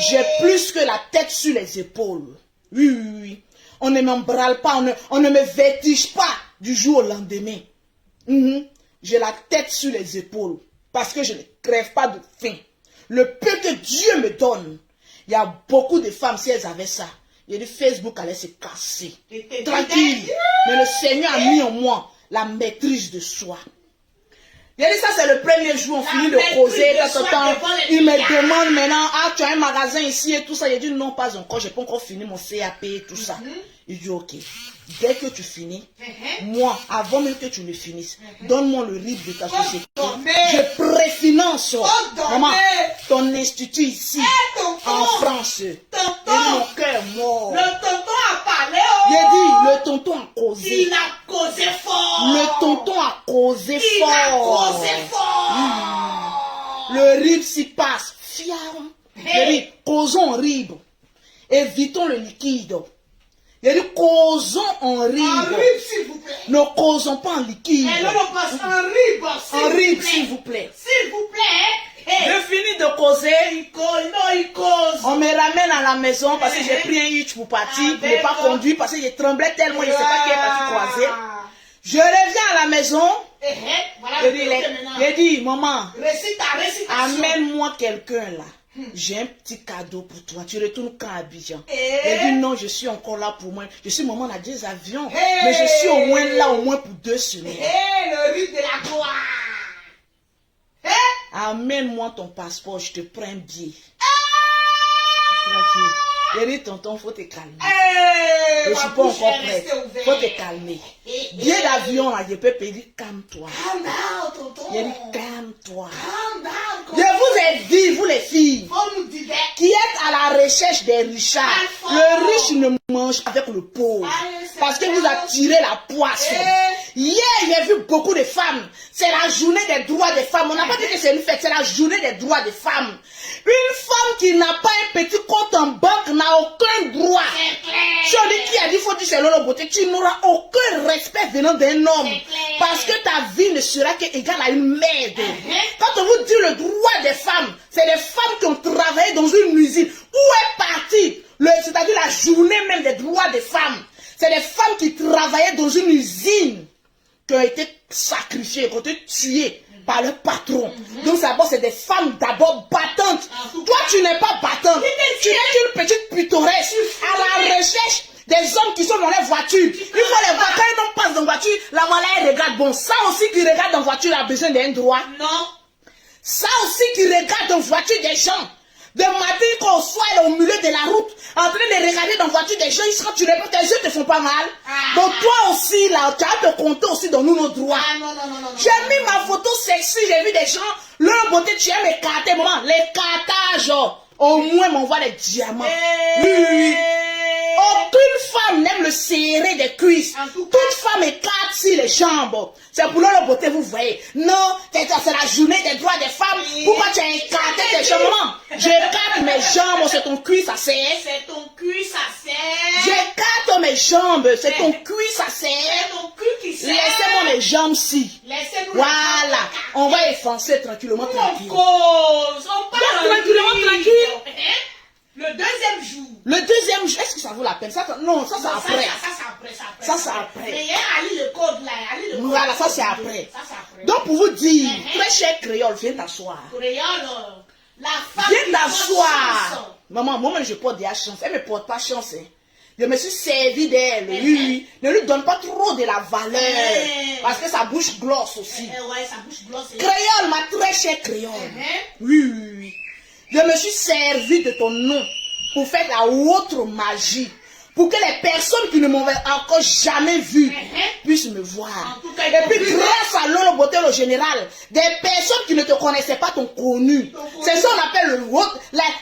j'ai plus que la tête sur les épaules. Oui, oui, oui. On ne m'embralle pas, on ne me vertige pas du jour au lendemain. J'ai la tête sur les épaules parce que je ne crève pas de faim. Le peu que Dieu me donne, il y a beaucoup de femmes, si elles avaient ça, il y a du Facebook allait se casser. Tranquille. Mais le Seigneur a mis en moi la maîtrise de soi. Il a dit ça, c'est le premier jour, on finit de causer. Il me demande maintenant, ah, tu as un magasin ici et tout ça. Il dit non, pas encore, j'ai pas encore fini mon CAP et tout ça. Il dit ok, dès que tu finis, moi, avant même que tu ne finisses, donne-moi le RIB de ta société. Je préfinance, maman, ton institut ici, en France. Et mon cœur mort. Le tonton a parlé. Il a dit, le tonton a causé. Il a causé fort. Le tonton a causé Il fort. a causé fort. Le RIB s'y passe. Fier. Il dit, causons en RIB. Évitons le liquide. Il dit, causons en RIB. En RIB, s'il vous plaît. Ne causons pas en liquide. Et non, passe en RIB, En RIB, s'il vous plaît. S'il vous plaît. Je finis de causer. Il cause. On me ramène à la maison parce que j'ai pris un hitch pour partir, pour ne pas conduire, parce que je tremblais tellement, je ne sais pas qui est parti croiser. Je reviens à la maison. J'ai dit, maman, amène-moi quelqu'un là. J'ai un petit cadeau pour toi. Tu retournes quand à Abidjan? Elle dit non, je suis encore là pour moi. Je suis maman, on a des avions. Mais je suis au moins là, au moins pour 2 semaines. Le rythme de la gloire. Amène-moi ton passeport, je te prends un billet. Tranquille. Elle dit, tonton, faut te calmer. Je ne suis pas encore prête. Faut te calmer. Billet d'avion, là, je peux payer. Calme-toi. Elle dit, calme-toi. Je vous ai dit, vous les filles, qui êtes à la recherche des richards, le riche ne mange avec le pauvre. Parce que vous attirez la poisson. Hier, j'ai vu beaucoup de femmes. C'est la journée des droits des femmes. On n'a pas dit que c'est une fête, c'est la journée des droits des femmes. Une femme qui n'a pas un petit compte en banque n'a aucun droit. Si on dit qui a dit faut dire c'est Lolo Beauté, tu n'auras aucun respect venant d'un homme. Parce que ta vie ne sera qu'égale à une merde. Quand on vous dit le droit des femmes, c'est des femmes qui ont travaillé dans une usine. Où est parti, c'est-à-dire la journée même des droits des femmes? C'est des femmes qui travaillaient dans une usine, qui ont été sacrifiées, qui ont été tuées par leur patron. Donc d'abord, c'est des femmes d'abord battantes. Toi, tu n'es pas battante. Tu es une petite pittoresque à la recherche des hommes qui sont dans les voitures. Il faut les voir. Quand un homme passe dans la voiture, la voilà, elle regarde. Bon, ça aussi qui regarde dans la voiture a besoin d'un droit. Non. Ça aussi qui regarde dans la voiture des gens. De matin, quand on soit au milieu de la route, en train de regarder dans la voiture des gens, quand tu réponds, tes yeux te font pas mal. Donc toi aussi, là, tu as te compter aussi dans nous nos droits. J'ai mis ma photo sexy, j'ai vu des gens, leur beauté, tu aimes écarter, maman, l'écartage, au moins m'envoie des diamants. Oui. Aucune femme n'aime le serrer des cuisses. Toute femme écarte sur les jambes. C'est pour leur beauté, vous voyez. Non, c'est la journée des droits des femmes. Pourquoi tu as écarté tes jambes? Maman, j'écarte mes jambes, c'est ton cuisse à serre. C'est ton cuisse à serre. J'écarte mes jambes, c'est ton cuisse à serre. C'est ton cul qui serre. Laissez-moi mes jambes-ci. Voilà. On va effacer tranquillement, tranquille. On parle tranquillement, tranquille. Le deuxième jour. Le deuxième jour, est-ce que ça vaut la peine? Ça, non, ça c'est après. Ça c'est après. Mais il y a Ali le code là. Voilà, ça c'est après. Donc pour vous dire, très cher créole, viens t'asseoir. Créole, la femme. Viens t'asseoir. Maman, moi-même je porte des chance. Elle ne me porte pas chance. Hein. Je me suis servi d'elle. Oui. Ne lui donne pas trop de la valeur. Parce que sa bouche glosse aussi. Ouais, sa bouche glosse. Créole, ma très chère créole. Oui. Je me suis servi de ton nom pour faire la autre magie. Pour que les personnes qui ne m'avaient encore jamais vu puissent me voir. Et puis grâce à Lolo Beauté le général, des personnes qui ne te connaissaient pas t'ont connu. C'est ça qu'on appelle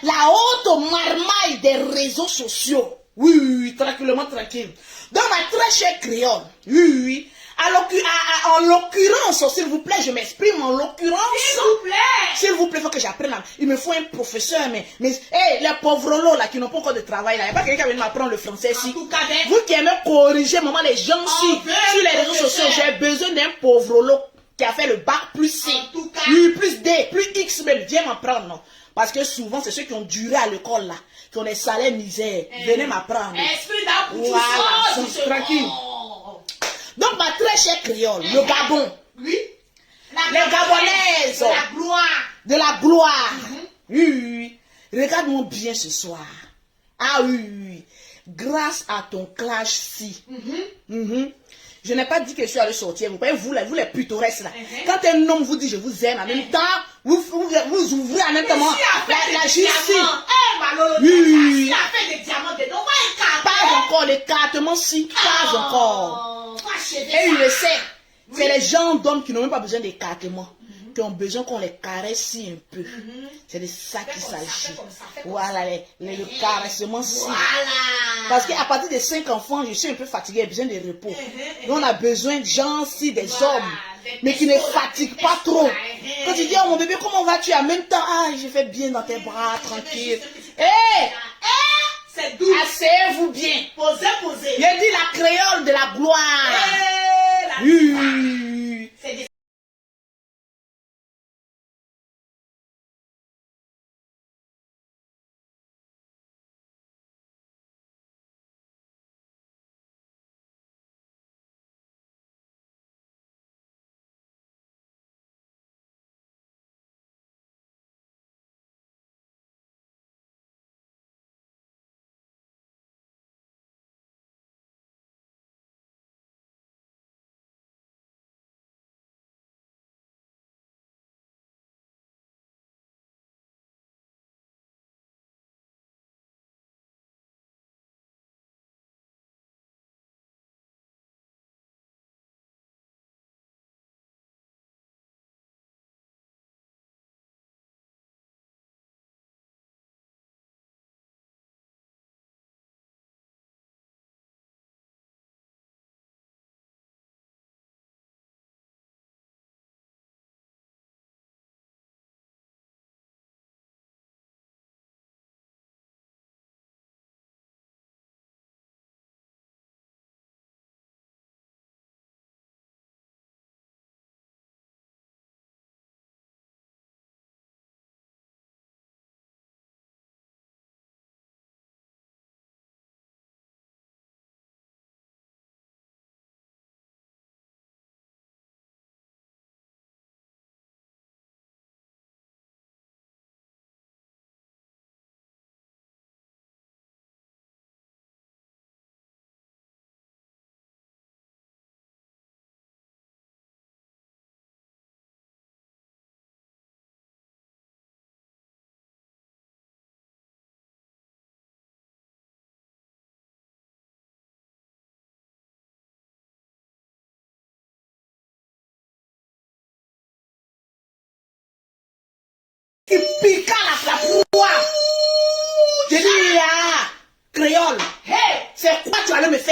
la haute marmaille des réseaux sociaux. Oui, tranquillement, tranquille. Donc ma très chère créole, oui. En l'occurrence, s'il vous plaît, je m'exprime en l'occurrence. S'il vous plaît, il faut que j'apprenne. Il me faut un professeur, mais les pauvres lots là qui n'ont pas encore de travail là, il n'y a pas quelqu'un qui vient m'apprendre le français ici. Vous qui aimez corriger, maman, les gens sur les réseaux sociaux, j'ai besoin d'un pauvre lot qui a fait le bac plus C, plus D, plus X même, viens m'apprendre, non? Parce que souvent, c'est ceux qui ont duré à l'école là, qui ont des salaires misères. Venez m'apprendre. Esprit d'apôtre, voilà, tranquille. Donc, ma très chère créole, le Gabon. Oui. Les Gabonaises. De la gloire. De la gloire. Oui. Regarde-moi bien ce soir. Ah oui. Grâce à ton clash-ci. Je n'ai pas dit que je suis allé sortir. Vous voyez, vous les pittoresques là. Quand un homme vous dit je vous aime, en même temps, vous ouvrez en même temps la justice. Oui. Il a fait des diamants dedans. Pas encore, l'écartement si, pas encore. Et il le sait. C'est les gens d'hommes qui n'ont même pas besoin d'écartement. Qui ont besoin qu'on les caresse si un peu. C'est de ça qu'il s'agit. Voilà, le caressement si. Parce qu'à partir de 5 enfants, je suis un peu fatiguée, j'ai besoin de repos. Donc on a besoin de gens si, des hommes, mais qui ne fatiguent pas trop. Quand tu dis, oh mon bébé, comment vas-tu? En même temps, ah, je fais bien dans tes bras, tranquille. C'est doux. Asseyez-vous bien. Posez. J'ai dit la créole de la gloire. Oui.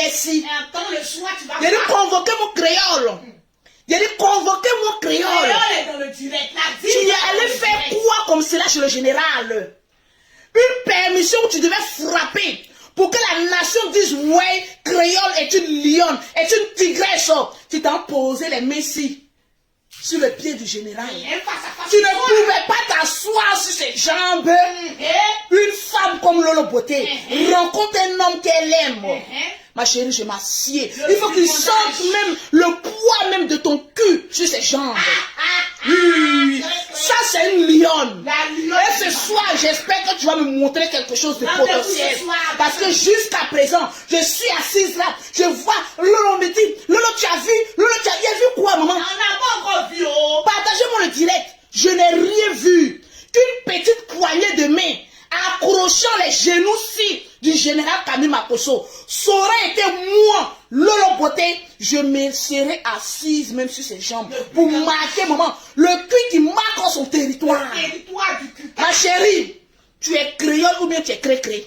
fait ci. Attends, le soir, tu vas J'ai dit convoquer mon créole. J'ai dit convoquer mon créole. Créole est dans le direct. Tu es allé faire quoi comme cela chez le général? Une permission où tu devais frapper pour que la nation dise ouais, créole est une lionne, est une tigresse. Tu t'as posé les mains ici, sur le pied du général. Tu ne pouvais pas t'asseoir sur ses jambes. Une femme comme Lolo Beauté rencontre un homme qu'elle aime. Ma chérie, je m'assieds. Il faut qu'il sente même le poids même de ton cul sur ses jambes. Oui, ça c'est une lionne. Et ce soir, j'espère que tu vas me montrer quelque chose de potentiel. Parce que jusqu'à présent, je suis assise là, je vois Lolo me dit, Lolo tu as vu, Lolo tu as vu quoi maman? On n'a pas encore vu. Partagez-moi le direct. Je n'ai rien vu qu'une petite poignée de main accrochant les genoux-ci du général Camille Makosso. Ça aurait été moi, Lolo Beauté, je me serais assise même sur ses jambes pour marquer maman le cul qui marque son territoire. Le territoire du cul. Ma chérie, tu es créole ou bien tu es cré-cré?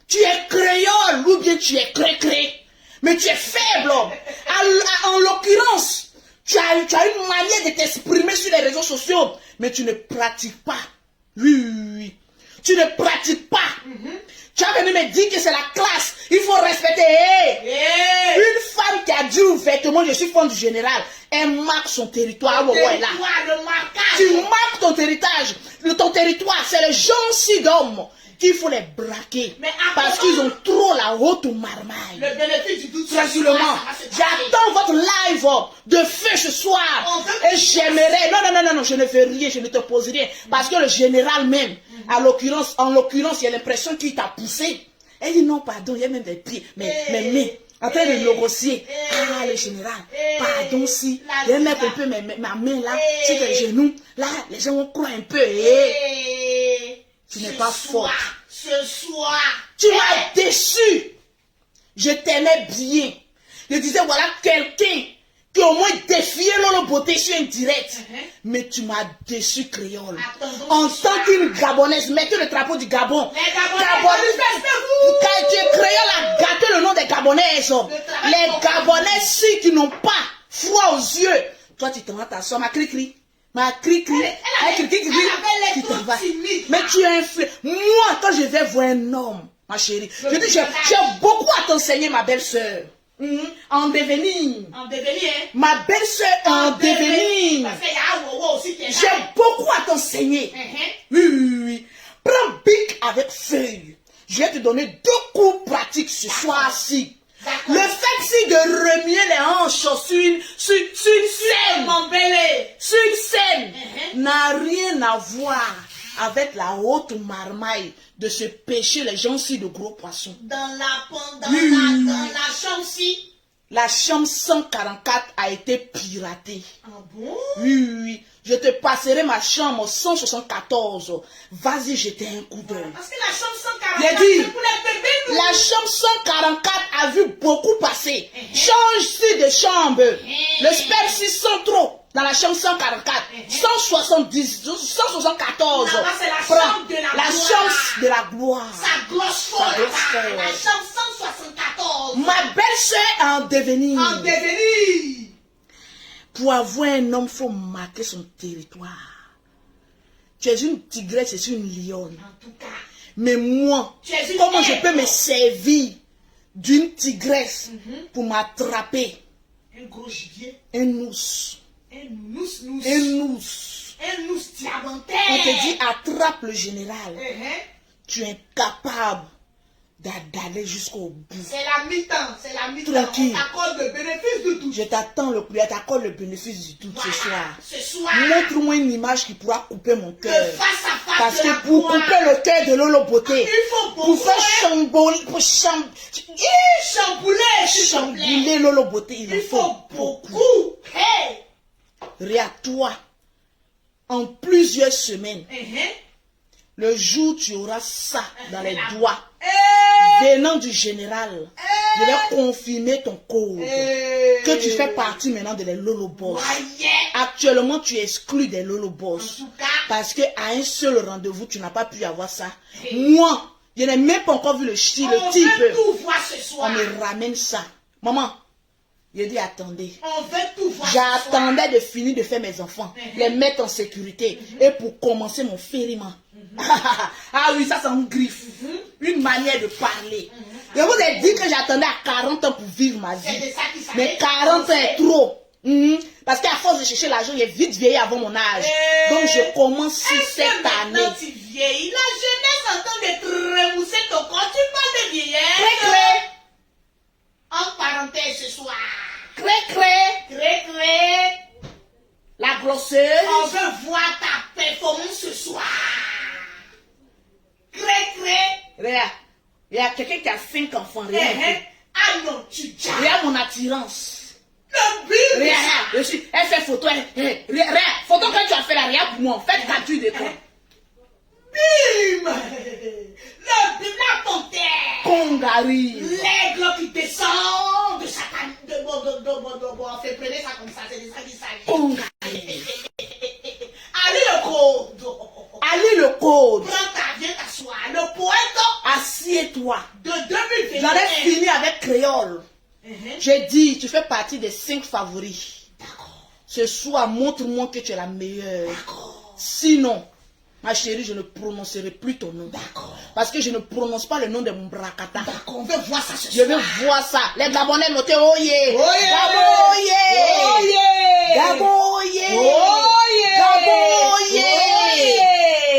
Tu es créole ou bien tu es cré-cré? Mais tu es faible. En l'occurrence, tu as une manière de t'exprimer sur les réseaux sociaux, mais tu ne pratiques pas. Oui. Tu ne pratiques pas. Tu as venu me dire que c'est la classe. Il faut respecter. Une femme qui a dit ouvertement, je suis femme du général, elle marque son territoire. Là. Tu marques ton territoire. C'est les gens si d'hommes qu'il faut les braquer. Parce qu'ils ont trop la haute marmaille. Le bénéfice du doute. Tranquillement. J'attends votre live de feu ce soir. Et j'aimerais. Non, je ne fais rien, je ne te pose rien. Parce que le général même, en l'occurrence, il y a l'impression qu'il t'a poussé. Elle dit non, pardon, il y a même des pieds. Mais, en train de négocier. Ah, le général, pardon si. Je vais mettre un peu ma main là, sur tes genoux. Là, les gens vont croire un peu. Tu n'es pas forte. Ce soir. Tu m'as déçu. Je t'aimais bien. Je disais, voilà quelqu'un qui au moins défiait Lolo Beauté sur un direct. Mais tu m'as déçu, créole. En tant qu'une Gabonaise, mettez le drapeau du Gabon. Les Gabonaises, quand tu es créole à gâter le nom des Gabonaises. Les Gabonaises qui n'ont pas froid aux yeux. Toi, tu t'en vas t'asseoir, ma cri-cri. Ma cri-cri. Tu t'en vas. Mais tu es influent. Moi, quand je vais voir un homme, ma chérie, je dis, j'ai beaucoup à t'enseigner, ma belle-sœur. En devenir. En devenir, hein? Ma belle-sœur en devenir. Parce qu'il y a Wowo aussi qui est là. J'ai beaucoup à t'enseigner. Oui. Prends bic avec feuille. Je vais te donner 2 coups pratiques ce soir-ci. Le fait de remuer les hanches sur une scène, sur une scène, n'a rien à voir avec la haute marmaille de se pêcher les gens-ci de gros poissons. Dans la chambre-ci. La chambre 144 a été piratée. Ah bon? Oui. Je te passerai ma chambre 174. Vas-y, jeter un coup d'œil. Parce que la chambre 144, J'ai dit, c'est pour les bébés, nous. la chambre 144 a vu beaucoup passer. Change-ci de chambre. Le sperme 600 trop. Dans la chambre 144. 174. Là-bas, c'est la Prends chambre de la gloire. chambre de la gloire. Ça glosse fort. glosse La fort. chambre 174. Ma belle-sœur en devenir. En devenir. Pour avoir un homme, il faut marquer son territoire. Tu es une tigresse, je suis une lionne. En tout cas. Mais moi, Tu es une comment je aigle. peux me servir d'une tigresse pour m'attraper Un gros gibier. un ours? Un nous. Un ours. Un nous diamantaire. On te dit attrape le général. Tu es incapable d'aller jusqu'au bout. C'est la mi-temps. C'est la mi-temps. Tranquille. On t'accorde le bénéfice de tout. Je t'attends je t'accorde le bénéfice du tout ce soir. Ce soir. Montre-moi une image qui pourra couper mon De cœur. face à face. Parce de la que pour gloire. couper le cœur de Lolo Beauté, Il faut pour beaucoup, faire hein. chambouler, Chambouler. Lolo Beauté, il Il faut faut beaucoup. beaucoup. Hey. Regarde-toi, en plusieurs semaines, le jour où tu auras ça dans les doigts, venant du général, je vais confirmer ton code. Que tu fais partie maintenant de les Lolo Boss. Actuellement, tu es exclu des Lolo Boss. En tout cas. Parce qu'à un seul rendez-vous, tu n'as pas pu avoir ça. Moi, Je n'ai même pas encore vu le type. On veut tout voir ce On soir. me ramène ça. Maman, je dis attendez. On veut tout voir. J'attendais de finir de faire mes enfants, les mettre en sécurité et pour commencer mon fériment. Ah oui, ça c'est une griffe, une manière de parler. Je vous ai dit que j'attendais à 40 ans pour vivre ma C'est de vie. ça qu'il s'agit. Mais 40 ans est trop. Parce qu'à force de chercher l'argent, j'ai vite vieilli avant mon âge. Donc je commence Est-ce cette que année. maintenant tu vieillis? La jeunesse entend de remousser ton corps. Tu parles de vieillesse. Cré, cré, En parenthèse ce soir. cré, cré, Cré, cré. la glosseuse. On veut voir ta performance ce soir. Cré, cré. Regarde, il y a quelqu'un qui a 5 enfants. Regarde, Ah non, tu dis. regarde mon attirance. Le but. Regarde, elle fait photo. Regarde, photo que tu as fait là, regarde pour moi. Faites capture d'écran. Bim. Le bim, la panthère. Congari. L'aigle qui descend de Satan. Fait prenez ça comme ça, c'est de ça qu'il s'agit. Congari. Allez le code. Allez le code. Prends ta, viens t'asseoir. Le poète Assieds-toi. de 2021. J'en ai fini avec créole. J'ai dit, tu fais partie des 5 favoris. D'accord. Ce soir, montre-moi que tu es la meilleure. D'accord. Sinon, ma chérie, je ne prononcerai plus ton nom. D'accord. Parce que je ne prononce pas le nom de mon bracata. D'accord, on veut voir ça ce Je soir. veux voir ça. Les Gabonais notaient Oye. Oye. Gaboye. Oye. Gaboye. Oye. Gaboye. Oye.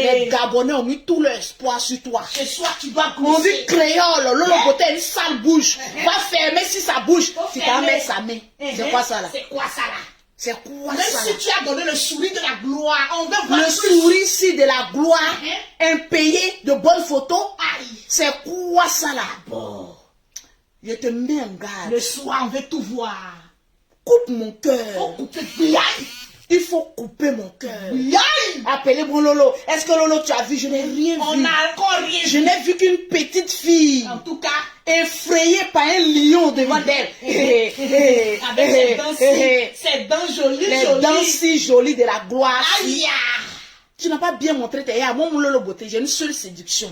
Les Gabonais ont mis tout leur espoir sur toi. Ce soir, tu dois On dit goûter. créole, Lolo Beauté a une sale bouche. Va fermer si sa bouche. Faut Tu fermer. vas mettre sa main. C'est quoi ça là? C'est quoi ça là? C'est quoi Même ça là? si tu as donné le sourire de la gloire, on veut voir Le plus. sourire de la gloire, impayé de bonnes photos. Aïe. C'est quoi ça là? Bon. Je te mets en garde. Le soir, on veut tout voir. Coupe mon Faut cœur. couper bien. Il faut couper mon cœur. Bien. Appelez-moi Lolo. Est-ce que Lolo, tu as vu? Je n'ai rien On vu. n'a encore rien Je vu. n'ai vu qu'une petite fille En tout cas, effrayée par un lion devant d'elle. avec ses dents jolies, Les jolies. dents si jolies de la gloire. Aïe. Tu n'as pas bien montré tes yeux. Moi, mon Lolo Beauté, j'ai une seule séduction.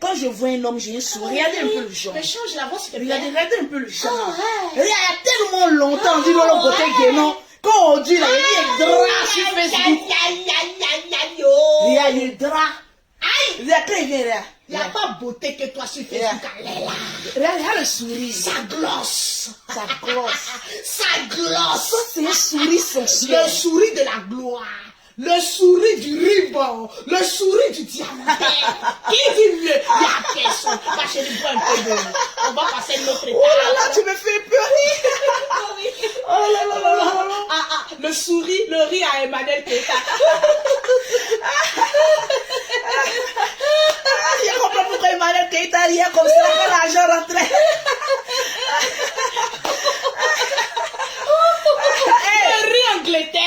Quand je vois un homme, j'ai un sourire. Regardez un peu le genre. Mais change la voix, s'il te plaît. Regardez un peu le genre. Oh, Il y a tellement longtemps, on dit Lolo Beauté Guénon. Quand on dit là, il y a des draps sur Facebook. Il y a des draps. Aïe. Regarde, quand il vient là. Il n'y a pas beauté que toi sur Facebook. Elle est là. Regarde le sourire. Ça glosse. Ça glosse. Ça glosse. Ça, c'est un sourire sensuel. Le sourire de la gloire. Le sourire du ruban. Le sourire du diamant. Qui dit mieux? Il n'y a personne. Ma chérie, bois un peu d'eau. On va passer notre étape. Oh là là, tu me fais pleurer. Oh là là là là là. Ah, le sourire, le rire à Emmanuel Keita. Je comprends pourquoi Emmanuel Keita riait comme ça quand l'argent rentrait. Le rire Angleterre.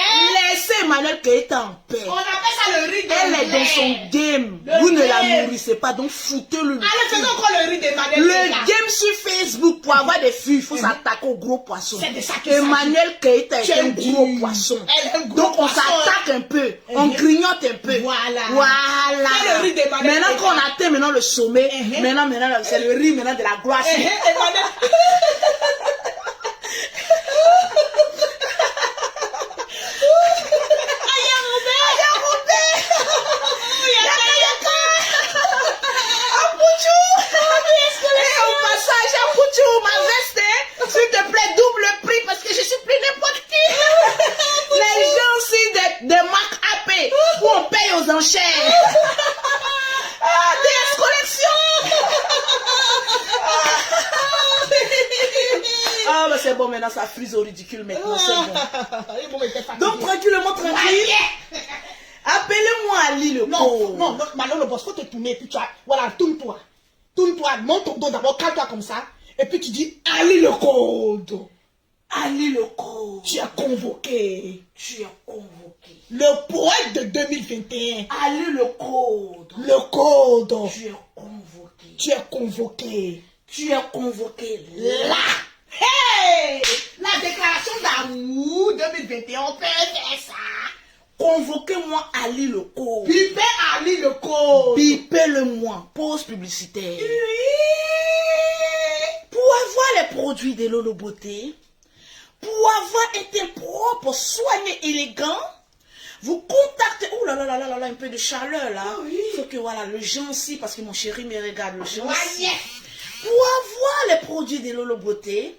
Laissez Emmanuel Keita en paix. On appelle ça le rire de Elle est dans son game. Le Vous ne la game. nourrissez pas, donc foutez-le. Allez, faisons encore le rire d'Emmanuel Le Keita. game sur Facebook, pour avoir des filles, il faut s'attaquer aux gros poissons. C'est de ça qu'il Emmanuel Keita est un Tu gros dis. poisson. Elle est un gros Donc on poisson. s'attaque un peu, on grignote un peu. Voilà. Voilà. C'est le riz d'Emmanuel Maintenant Keita. qu'on atteint maintenant le sommet, maintenant, c'est le riz maintenant de la gloire. Emmanuel. S'il te plaît, double le prix parce que je suis plus n'importe qui. Les gens aussi des marques AP où on paye aux enchères. DS Collection. Ah, mais c'est bon, maintenant ça frise au ridicule maintenant, c'est bon. Donc, tranquillement, tranquille. Appelez-moi Ali le pauvre. Non, Manon le boss, faut te tourner, puis tu as, voilà, tourne-toi. Tourne-toi, monte ton dos d'abord, calme-toi comme ça, et puis tu dis, Ali le code. Ali le code. Tu es convoqué. Tu es convoqué. Le poète de 2021. Ali le code. Le code. Tu es convoqué. Tu es convoqué. Tu es convoqué Là. Hey! La déclaration d'amour 2021, on peut faire ça. Convoquez-moi Ali le code. Piper Ali le code. code. Bipez-le-moi. Pause publicitaire. Pour avoir les produits de Lolo Beauté, pour avoir un teint propre, soigné, élégant, vous contactez... Oh là là là là là, un peu de chaleur là. Oh oui. Il faut que voilà, le gentil, parce que mon chéri me regarde, le gentil. Voyez. Pour avoir les produits de Lolo Beauté,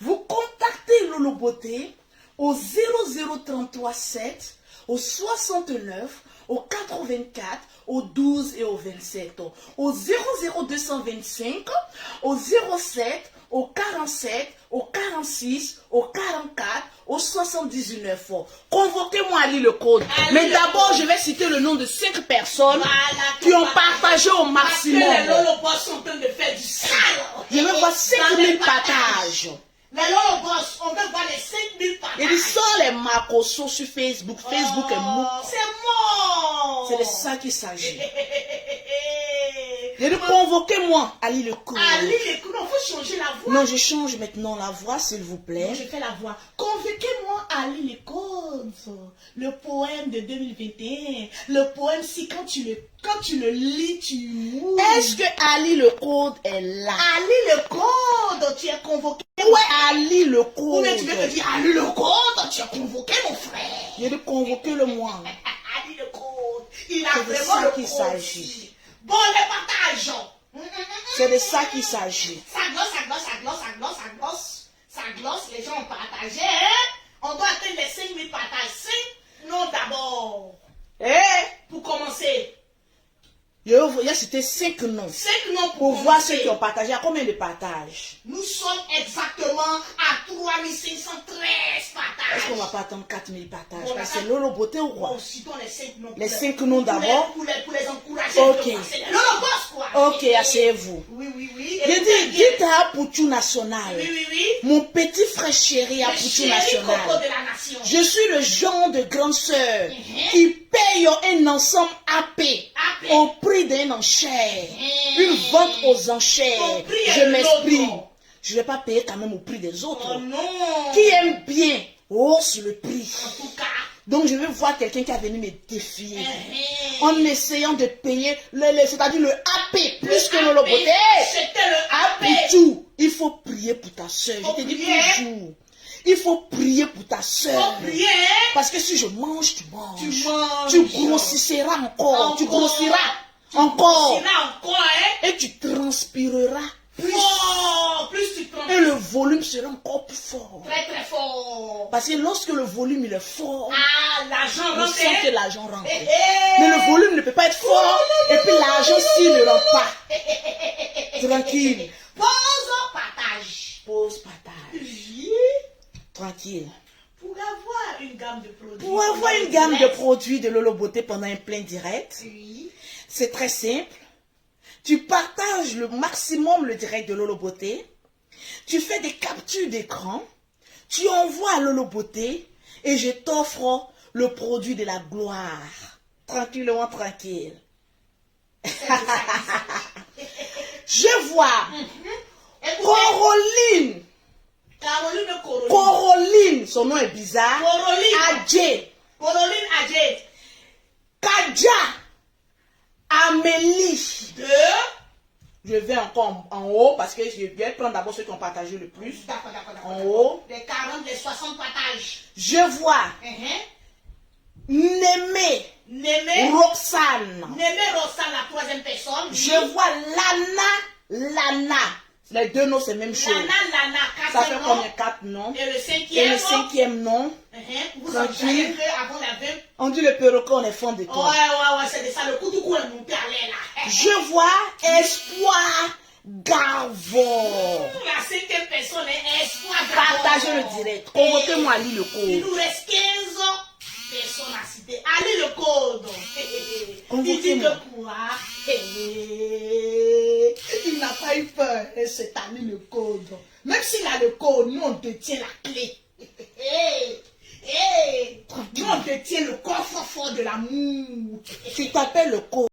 vous contactez Lolo Beauté au 00337, au 69, au 84, au 12 et au 27, au 00225, au 07, au 47, au 46, au 44, au 79. Convoquez-moi à lire le code. Ali Mais le d'abord, code. je vais citer le nom de 5 personnes Voilà, qui ont qu'on partagé au maximum. Parce que les Lolo Boss sont en train de faire du sale. Je veux voir 5000 Dans les partages. Les Lolo Boss, on veut voir les 5000 partages. Il dit sans les macrosos sur Facebook. Facebook est mou. C'est mort. C'est de ça qu'il s'agit. Il dit convoquez-moi à lire le code. Ali, non, faut changer la voix. Non, je change maintenant la voix, s'il vous Non, plaît. je fais la voix. Convoquez-moi à lire les codes. Le poème de 2021. Le poème, si quand tu le lis, tu mourres. Est-ce que Ali le code est là? Ali le code, tu es convoqué. Ouais, Ali le Ou code. bien tu veux me dire, Ali le code, tu es convoqué, mon frère. Il dit convoquez-le moi. Ali le code. Il a C'est de vraiment ça le qu'il code. s'agit. Bon, les partages. C'est de ça qu'il s'agit. Ça glosse, ça glosse, ça glosse, ça glosse, ça glosse. Ça glosse, les gens ont partagé. Hein? On doit atteindre les 5000 partages. 5 noms d'abord. Pour commencer. Il y a cité 5 noms. 5 noms Pour voir ceux qui ont partagé. Il y a combien de partages? Nous sommes exactement à 3513 partages. Est-ce qu'on va pas attendre 4000 partages? Bon, Parce que c'est Lolo Beauté ou quoi? Bon, citons les 5 noms. Les 5 noms d'abord. Pour les encourager. Ok. C'est les Lolo Boss, quoi. Ok, asseyez-vous. Oui, oui, oui. Je dis, dites à Poutou National. Oui, oui, oui. Mon petit frère chéri à Le Poutou chéri coco National. de la nation. Je suis le genre de grande sœur qui paye un ensemble AP AP. au prix d'un enchère. Une vente aux enchères. Ton prix est Je m'exprime. l'autre. Je ne vais pas payer quand même au prix des autres. Oh non. Qui aime bien hausse le prix. En tout cas. Donc je vais voir quelqu'un qui a venu me défier. Mhm. En essayant de payer c'est-à-dire le AP plus que le Beauté. C'était le À AP. Poutou, il faut prier pour ta soeur. Faut Je te dis prier. toujours. Il faut prier pour ta soeur. Faut prier, hein? Parce que si je mange, tu manges. Tu manges. Tu grossiras encore. Tu Encore. grossiras encore. C'est là encore, hein? Et tu transpireras plus. Fort. Plus tu prends. Et le volume sera encore plus fort. Très, très fort. Parce que lorsque le volume il est fort, Ah, l'argent on rentre. sent que l'argent rentre. Eh, eh. Mais le volume ne peut pas être fort. Et puis l'argent s'il ne rentre pas. Tranquille. Pause, partage. Pause partage. Oui. Tranquille. Pour avoir une gamme de produits. Pour avoir une gamme de produits de Lolo Beauté pendant un plein direct, Oui. c'est très simple. Tu partages le maximum le direct de Lolo Beauté. Tu fais des captures d'écran. Tu envoies à Lolo Beauté et je t'offre le produit de la gloire. Tranquillement, tranquille. Je vois Caroline. Caroline, son nom est bizarre. Caroline. Adjé. Caroline Adjet. Kadja. Amélie. Deux. Je vais encore en haut parce que je vais prendre d'abord ceux qui ont partagé le plus. D'accord, d'accord, d'accord. En haut. Les 40, les 60 partages. Je vois Uh-huh. Némé. Némé. Roxane. Némé Roxane, la troisième personne. Je vois Lana. Les deux noms, c'est la même chose. Lana, Ça fait 4 combien? noms. 4 noms. Et le Et cinquième. le cinquième nom, Vous Tranquille. avez fait avant la veine. on dit le perroquet, on est fond de Ouais, toi. ouais, c'est de ça. Le coup du coup est monté à l'air là. Je vois Espoir Gavon. La cinquième personne est Espoir. Partagez le direct. Convoquez-moi à lire le Il code. nous reste 15 personnes à citer. Allez le code. Il dit Convoquez-moi. que quoi? Il n'a pas eu peur. C'est Ali le code. Même s'il a le code, nous on détient la clé. Nous on détient le coffre fort de l'amour. Tu t'appelles le code.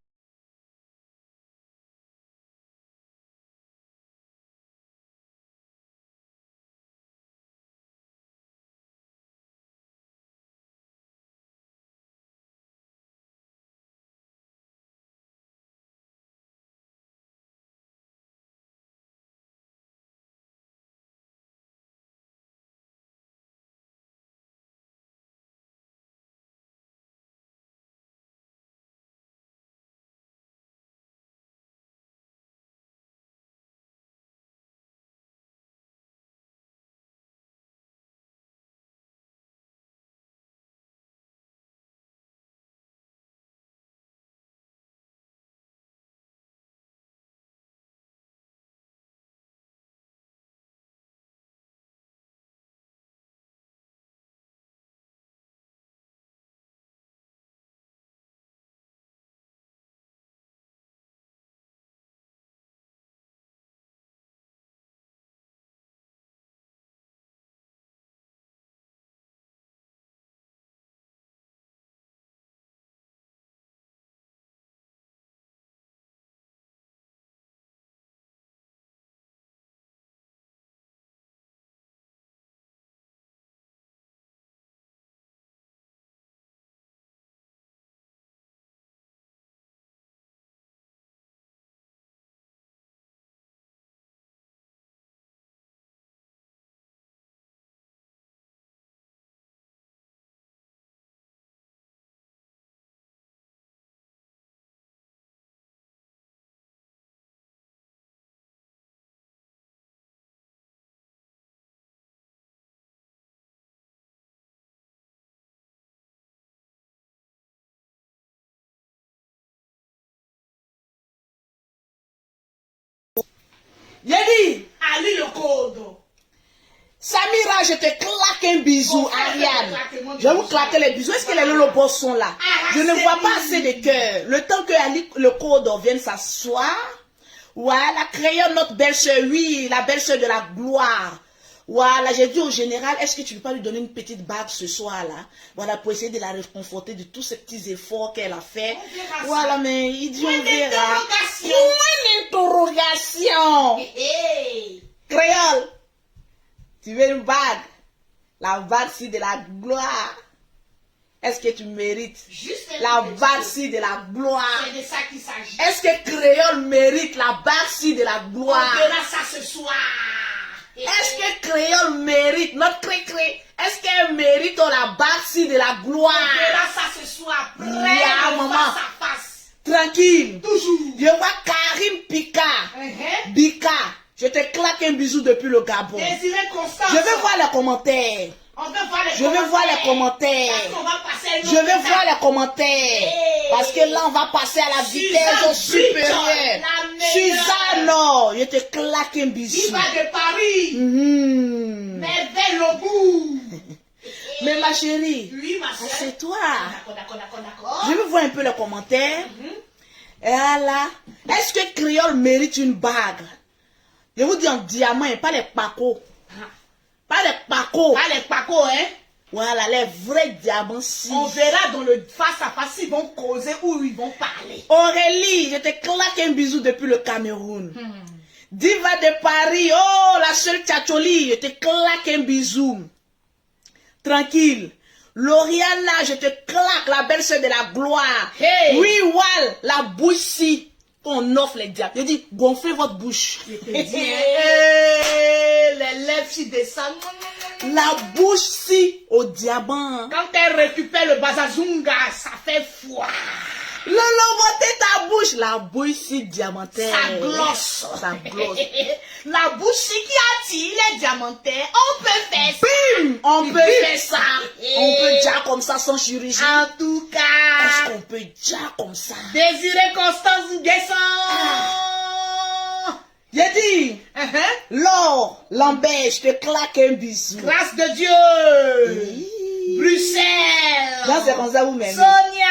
J'ai dit, Ali le code. Samira, je te claque un bisou, Oh, Ariane. claquez-moi Je vais vous bisou. claquer les bisous. Est-ce que les lolobos sont là? Je ne vois pas assez de cœur. Le temps que Ali, le code vienne s'asseoir. Voilà, créons notre belle-sœur. Oui, la belle-sœur de la gloire. Voilà, j'ai dit au général, est-ce que tu ne peux pas lui donner une petite bague ce soir-là? Voilà, pour essayer de la réconforter de tous ces petits efforts qu'elle a fait. On verra Voilà, ça. mais il dit Point on verra. d'interrogation. Point d'interrogation. Hey. Créole, tu veux une bague? La bague-ci de la gloire. Est-ce que tu mérites? Juste un La petit bague-ci de la gloire. C'est de ça qu'il s'agit. Est-ce que Créole mérite la bague-ci de la On gloire? verra ça ce soir. Est-ce que Créole mérite, notre cré-cré, est-ce qu'elle mérite la bague-ci de la On gloire? verra ça ce soir. Prêt Ya, maman. face à face. Tranquille. Toujours. Je vois Karim Picard. Bika, je te claque un bisou depuis le Gabon. Désiré Constance. Je veux voir les commentaires. On veut voir les Je veux voir les commentaires. Parce qu'on va passer à une Je autre veux étape. voir les commentaires. Hey. Parce que là, on va passer à la vitesse Suzanne supérieure. Britton, la meilleure. Suzanne, non, je te claque un Qui bisou. va de Paris. Mhm. Merveille au bout. Mais ma chérie, Oui, ma soeur. assieds-toi. D'accord. Je veux voir un peu les commentaires. Et là, est-ce que Créole mérite une bague? Je vous dis en diamant et pas les pacos. Pas les pacos. Pas les pacos, hein. Voilà, les vrais diamants. Si. On verra dans le face à face s'ils vont causer ou ils vont parler. Aurélie, je te claque un bisou depuis le Cameroun. Diva de Paris, oh, la seule tchatcholi, je te claque un bisou. Tranquille. Lauriana, je te claque la belle-sœur de la gloire. Hey. Oui, Wal, la bouche si. On offre les diables. Je dis, gonflez votre bouche. Les lèvres qui descendent. La bouche si au diamant. Quand elle récupère le bazazunga, ça fait froid. Le loboté ta bouche. La bouche si diamantaire. Ça glosse. Ça glosse. La bouche qui attire les diamantaires, on peut faire ça. Bim! On peut faire ça. On peut déjà comme ça sans chirurgie. En tout Est-ce cas, qu'on peut déjà comme ça? Désiré Constance Guesson. J'ai dit, Laure, Lambert, je te claque un bisou. Grâce de Dieu. Oui. Bruxelles. Là, c'est comme ça, vous m'aimez. Sonia.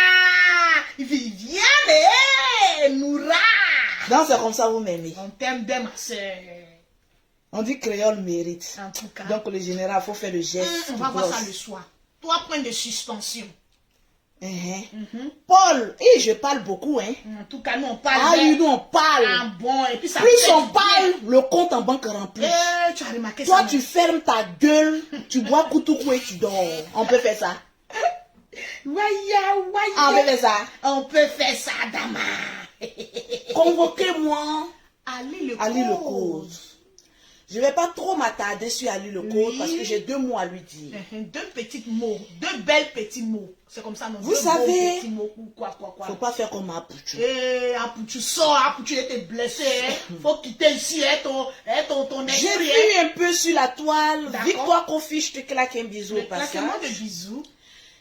Viviane. Noura. Non, c'est comme ça, vous m'aimez. On t'aime bien, ma soeur. On dit créole mérite. En tout cas. Donc, le général, il faut faire le geste. On va voir ça le soir. 3 points de suspension. Paul, je parle beaucoup, hein. En tout cas, nous, on parle. Ah oui, nous, on parle. Ah bon, et puis ça Plus fait on du parle, bien. le compte en banque rempli. Tu as remarqué Toi, ça? tu fermes ta gueule, tu bois koutoukou et tu dors. On peut faire ça. Waya, waya. Ah, on peut faire ça. On peut faire ça, Dama. Convoquez-moi Ali Ali le code. Je ne vais pas trop m'attarder sur Ali le code Oui. parce que j'ai 2 mots à lui dire. 2 petits mots. 2 belles petits mots. C'est comme ça, non? Vous 2 savez- beaux petits mots ou quoi. Faut pas faire comme Apouchou. Tu sors, tu étais blessé. Faut quitter ici, ton J'ai esprit. vu un peu sur la toile. D'accord. Victoire Kofi, je te claque un bisou au passage. Claquement de bisous.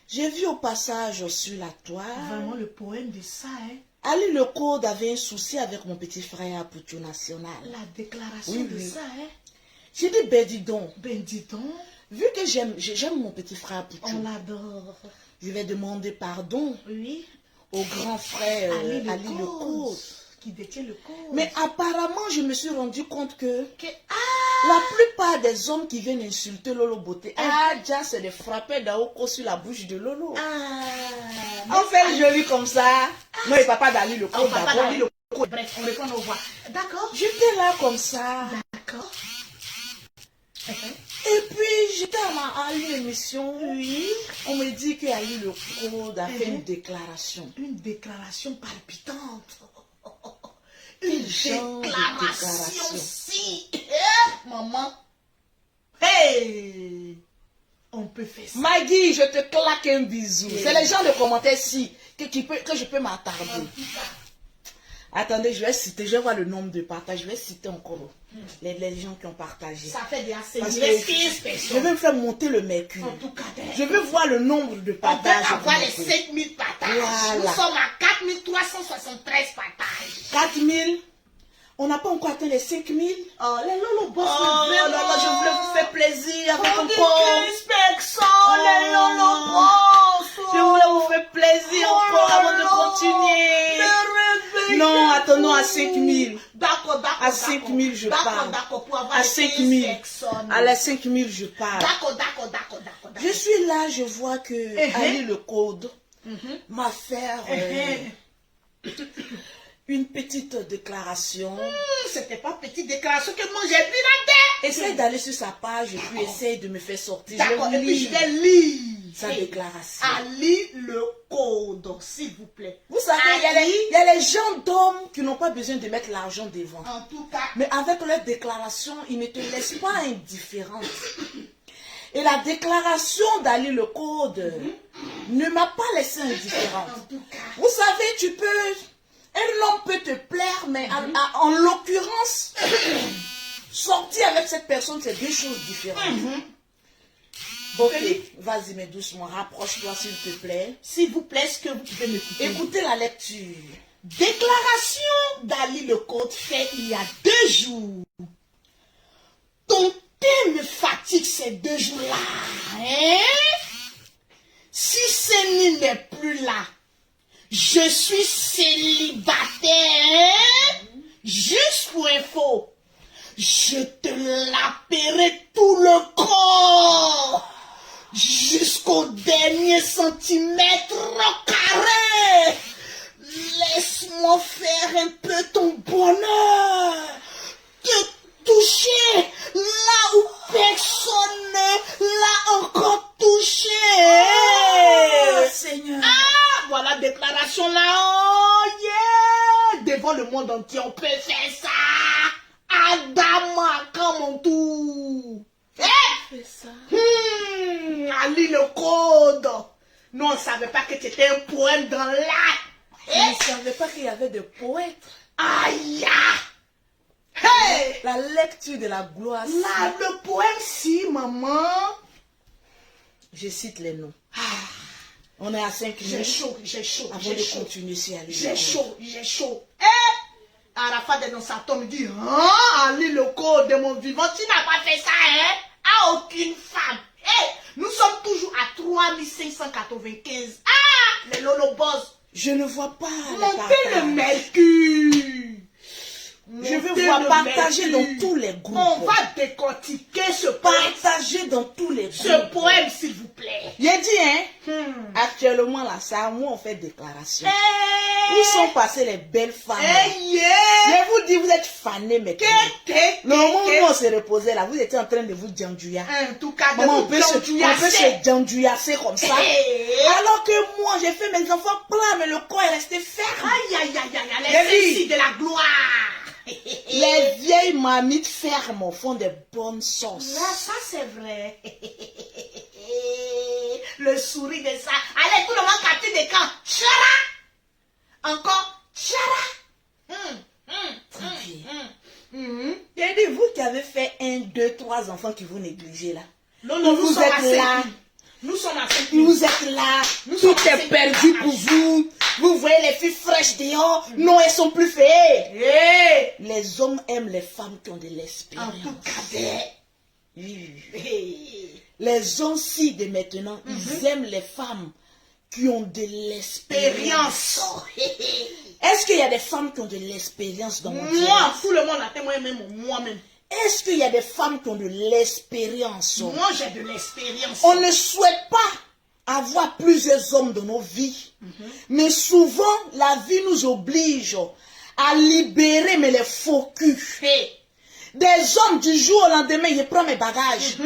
J'ai vu au passage sur la toile. Vraiment le poème de ça, hein. Ali le code avait un souci avec mon petit frère Apouchou national. La déclaration Oui, de oui. ça, hein. J'ai dit, ben dis donc, Ben dis donc, vu que j'aime mon petit frère Apouchou, on l'adore. je vais demander pardon Oui. au grand frère Ali le Ali le code. code. Qui détient le code. Mais apparemment, je me suis rendu compte que Que- la plupart des hommes qui viennent insulter Lolo Beauté, déjà c'est de frapper d'Aoko sur la bouche de Lolo. On fait le joli comme ça. Non, il papa d'Ali le Oh, code papa, d'abord. Ali le code. Bref, on reprend nos voix. D'accord. J'étais là comme ça. D'accord. Et puis, j'étais à une émission. Oui. On me dit que Ali le code a fait une déclaration. Une déclaration palpitante. Quel Une genre de déclaration déclaration? si. Maman. Hey. On peut faire ça. Maggie, je te claque un bisou. C'est les gens de commentaires si que je peux m'attarder. Attendez, je vais voir le nombre de partages. Je vais citer encore les gens qui ont partagé. Ça fait déjà Parce 15 que personnes. je vais me faire monter le mercure. En tout cas, Je veux voir le nombre de on peut partages. avoir les 5000 partages. Voilà. Nous sommes à 4373 partages. 4000. On n'a pas encore atteint les 5 000. Oh, les Lolo Boss, Oh là là, je voulais vous faire plaisir avec Oh, mon des corps. Crispexon, les Lolo Boss. Je voulais vous faire plaisir encore avant de continuer. Non, attendons à 5 000. D'accord, d'accord. À 5 000, je parle. D'accord, pour avoir À les 5 15 000. personnes. À la 5 000, je parle. D'accord. Je suis là, je vois que Ali le code m'a fait une petite déclaration. C'était pas petite déclaration que moi j'ai vu la tête. Essaye d'aller sur sa page et puis essaye de me faire sortir. D'accord, Je et puis je lis vais lire sa déclaration. Ali le code, s'il vous plaît. Vous savez, il y a les gens d'hommes qui n'ont pas besoin de mettre l'argent devant. En tout cas, Mais avec leur déclaration, ils ne te laissent pas indifférente. Et la déclaration d'Ali le Code ne m'a pas laissé indifférente. en tout cas. Vous savez, tu peux... Un homme peut te plaire, mais en l'occurrence, sortir avec cette personne, c'est deux choses différentes. Ok, vas-y, mais doucement, rapproche-toi s'il te plaît. S'il vous plaît, est-ce que vous pouvez m'écouter? Écoutez la lecture. Déclaration d'Ali le Code faite il y a 2 jours. Ton thé me fatigue ces 2 jours-là. Hein? Si Séni n'est plus là, je suis célibataire. Hein? Juste pour info, je te laperai tout le corps. Jusqu'au dernier centimètre carré. Laisse-moi faire un peu ton bonheur. Te toucher là où personne ne l'a encore touché. Seigneur. Ah, voilà déclaration là. Oh yeah. Devant le monde entier, on peut faire ça. Adama, comme mon tour. Fais ça. Ali le Code. Nous, on ne savait pas que c'était un poème dans l'art. Je ne savais pas qu'il y avait des poètes. Aïe! Hey! La lecture de la gloire. Là, le poème, si, maman. Je cite les noms. On est à 5 J'ai minutes. chaud, j'ai chaud, Avant j'ai de chaud. continuer sur Ali. J'ai chaud, j'ai chaud. Eh! Arafat est dans sa tombe, il dit, hein, Ali le Code de mon vivant, tu n'as pas fait ça, hein? À aucune femme. Eh! Nous sommes toujours à 3595. Ah! Les Lolo Boss. Je ne vois pas les Montez le partages. mercure. Je veux Montez voir le partager mercure. dans tous les groupes. On va décortiquer ce poème. Partager dans tous les groupes. Ce poème, s'il vous plaît. J'ai dit, hein, actuellement là, ça, moi on fait déclaration. Où Où sont passées les belles femmes? yeah. Je vous dis, vous êtes fanés maintenant. Le moment où on se reposait là, vous étiez en train de vous djandouiller. En tout cas, de Maman, on vous peut se djandouillasser comme ça. Alors que moi, j'ai fait mes enfants plein, mais le corps est resté ferme. Aïe, aïe, aïe, aïe, J'ai les dit. filles de la gloire. Les vieilles mamites fermes font des bonnes sauces. Là, ça c'est vrai. Le sourire de ça. Allez, tout le monde capte des camps. Chara. Encore. Chara. J'ai dit, vous qui avez fait 1, 2, 3 enfants qui vous négligez là. Non, non, nous Vous sommes êtes à 5 là. 000. Nous sommes à 5 000. Vous êtes là, Nous tout sommes est perdu pour vous. Vous voyez les filles fraîches dehors, non, elles sont plus faites. Hey. Les hommes aiment les femmes qui ont de En l'expérience. tout cas, Oui. hey. Les hommes ci de maintenant, ils aiment les femmes qui ont de l'expérience. Expérience. Est-ce qu'il y a des femmes qui ont de l'expérience dans mon Moi, direct? tout le monde a témoigné, même moi-même. Est-ce qu'il y a des femmes qui ont de l'expérience? Moi, j'ai de l'expérience. On ne souhaite pas avoir plusieurs hommes dans nos vies. Mais souvent, la vie nous oblige à libérer mais les faux culs. Hey. Des hommes du jour au lendemain, je prends mes bagages.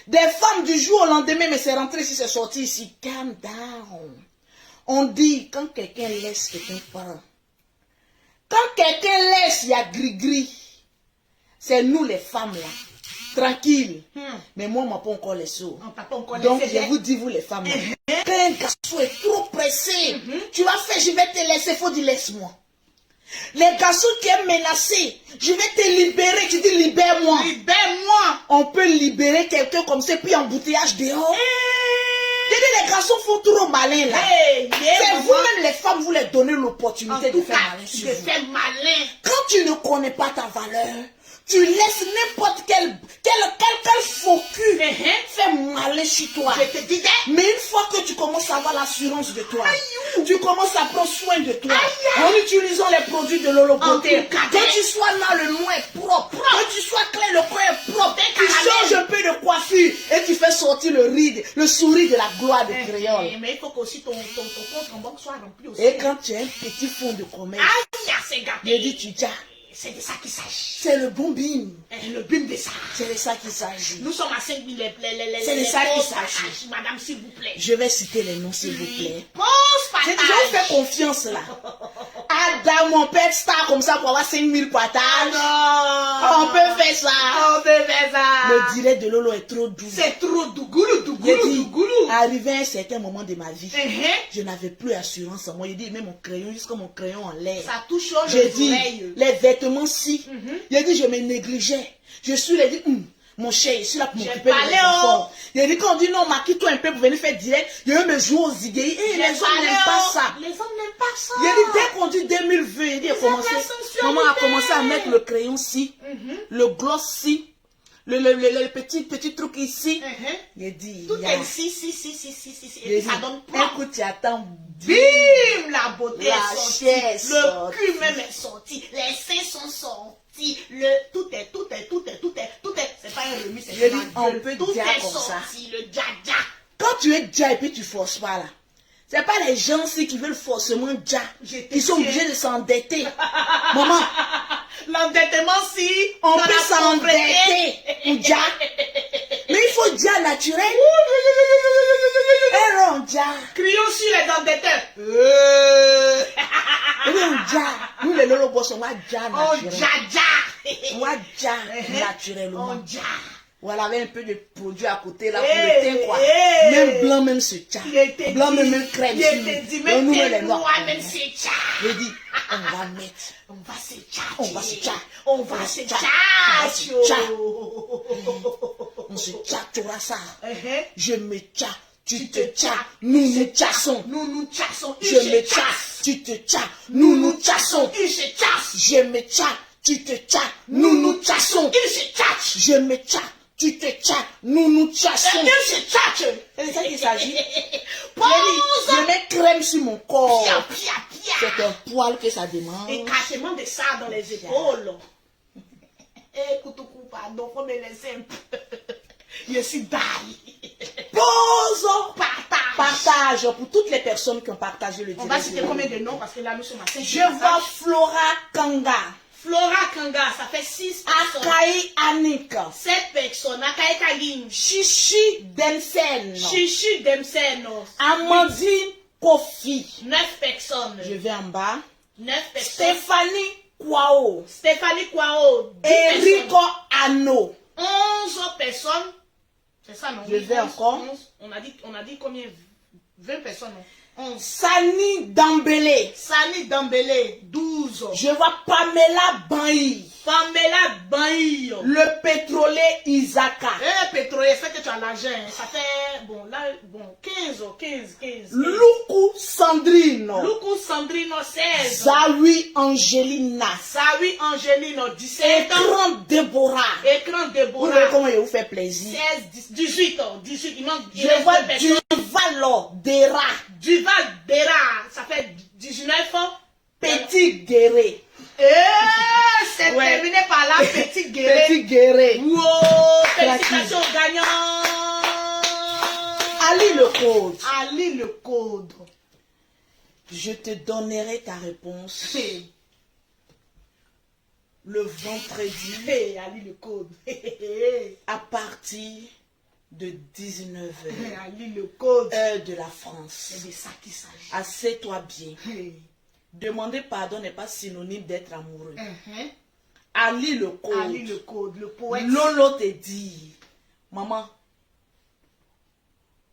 Des femmes du jour au lendemain, mais c'est rentré ici, c'est sorti ici. Calm down. On dit, quand quelqu'un laisse, quelqu'un prend. Quand quelqu'un laisse, il y a gris-gris. C'est nous les femmes là. Tranquille. Mais moi, on m'a pas encore laissé. On t'a pas encore Donc, laissé. je vous dis, vous les femmes, là, quand un garçon est trop pressé, tu vas faire, je vais te laisser, faut dire laisse-moi. Les garçons qui aiment menacer, je vais te libérer, tu dis libère-moi. Libère-moi. On peut libérer quelqu'un comme ça, puis embouteillage dehors. Je dis, les garçons font trop malin là. Hey, C'est maman. vous-même les femmes, vous les donnez En l'opportunité de tout faire cas, malin sur de vous. faire malin. Quand tu ne connais pas ta valeur, tu laisses n'importe quel faux cul faire malin sur toi. Je te disais. Mais une fois que tu commences à avoir l'assurance de toi, tu commences à prendre soin de toi en utilisant les produits de Lolo Beauté. En tout cas, Que tu sois là, le nom est propre. Que tu sois clair, le coin est propre. Tu caramel. changes un peu de coiffure et tu fais sortir le sourire de la gloire de créole. Mais il faut qu'aussi ton compte en banque soit rempli aussi. Et quand tu as un petit fonds de commerce, Aïe, c'est je gâté. dis tu dis, C'est de ça qu'il s'agit. c'est le bon bim. Le bim de ça. C'est de ça qu'il s'agit. Nous sommes à 5 000 C'est de ça qu'il pauses s'agit. partage. Madame, s'il vous plaît. Je vais citer les noms, s'il vous plaît. Pause J'ai partage. déjà fait confiance là. Adam, mon père star comme ça pour avoir 5000 partages. Ah non. On peut faire ça. On peut faire ça. Le direct de Lolo est trop doux. C'est trop dougoulou, J'ai dougoulou, dit, dougoulou. arrivé à un certain moment de ma vie, Uh-huh. je n'avais plus assurance en moi. J'ai dit, même mon crayon, jusqu'à mon crayon en l'air. Ça touche J'ai les dit, oreilles. les vêtements si. Mhm. J'ai dit, je me négligeais. Je suis là, dit, mon cher, je suis là pour J'ai m'occuper de parlé, mes enfants. oh. J'ai dit, quand on dit non, maquille-toi un peu pour venir faire direct, je vais me jouer aux idées. Eh, les hommes n'aiment pas ça. Les hommes n'aiment pas ça. J'ai dit, dès qu'on dit 2020, j'ai dit, maman a commencé à mettre le crayon ci, le gloss ci, le petit truc ici. J'ai dit, Tout ya. est si. J'ai Et dit, ça donne un pas. coup, tu attends. Bim, la beauté La est sortie. chair est Le sortie. cul même est sorti. Les seins sont sortis. Tout est. C'est pas un remis, c'est J'ai un dit, on adulte. peut Tout dire est comme ça. sorti. Le dja. Quand tu es déjà et puis tu forces pas là. C'est pas les gens aussi qui veulent forcément déjà. J'étais Ils sont fière. obligés de s'endetter. Maman, L'endettement, si. on dans peut la s'endetter. Ou déjà. Mais il faut déjà naturel. Et on déjà. Crions sur les endetteurs. Et on déjà. Nous les lolo boss, on va déjà On naturel. dja. On va déjà naturellement. On dja. Voilà, avec un peu de produit à côté là Eh, pour le teint quoi. eh. Même blanc, même ce tcha. Il te Blanc, dit- même crème. il te dit, même nous, tes les noirs. doigts, même c'est tcha. J'ai dit, on va mettre. On va se tcha. On va se tcha. On va se tcha. tcha. On va se tcha. On se tchatchera ça. Je me tcha, tu te tcha, nous nous tchassons. Nous tchassons. Je me tcha, tu te tcha, nous nous tchassons. Il se tchasse. Je me tcha, tu te tcha, nous nous tchassons. Il se tchasse. Je me tcha, tu te tcha, nous nous tchassons. Il se tchasse. C'est ça qu'il s'agit. Pause. Je mets crème sur mon corps. Pia. C'est un poil que ça demande. Et cachement de ça dans les épaules. Écoute, pardon, faut me laisser un peu. Je suis die. Pause. Partage. Partage pour toutes les personnes qui ont partagé le On va direct. citer combien de noms parce que là nous sommes à 5. Je vois Flora Kanga, Flora Kanga, ça fait 6 personnes. Akai Anik, 7 personnes. Akai Kagin. Chichi Densen, Chichi Demsen. Amandine Kofi. 9 personnes. Je vais en bas. 9 personnes. Stéphanie Kwao, Stéphanie Kwao. 10 Enrico personnes. Ano, 11 personnes. C'est ça, non? Je vais encore. 11. On a dit combien? 20 personnes, non? 11. Sani Dambele. Sani Dambele, 12. Je vois Pamela Bailly, Pamela Bailly. le pétrolier Isaka, Pétrolier, c'est que tu as l'argent. Ça fait, bon, là, bon, 15. Luku Sandrino, Luku Sandrino, 16. Zawi Angelina, Sawi Angelino, 17 ans. Écran Déborah. Écran Vous voyez Déborah, comment il vous fait plaisir. 16, 18 ans. 18, il manque Je vois deux personnes. Duvalo Dera, Duval Dera, ça fait 19 ans. Petit Guéré. C'est Ouais. terminé par la petite guerre. Petit Guéré. Wow, félicitations gagnants. Ali le code. Ali le code. Je te donnerai ta réponse Hey, le vendredi hey, Ali le code. à partir de 19h, Ali le code. heure de la France. C'est de ça qu'il s'agit. Assieds-toi bien. Hey. Demander pardon n'est pas synonyme d'être amoureux. Uh-huh. Ali le code. Ali le code, le poète. Lolo te dit, maman,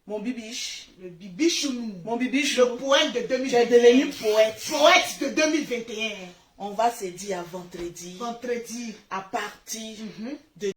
mon bibiche, Le bibichounou. mon bibiche, Le poète de tu es devenu 2021. poète. Poète de 2021. On va se dire à vendredi Vendredi. à partir Mhm. de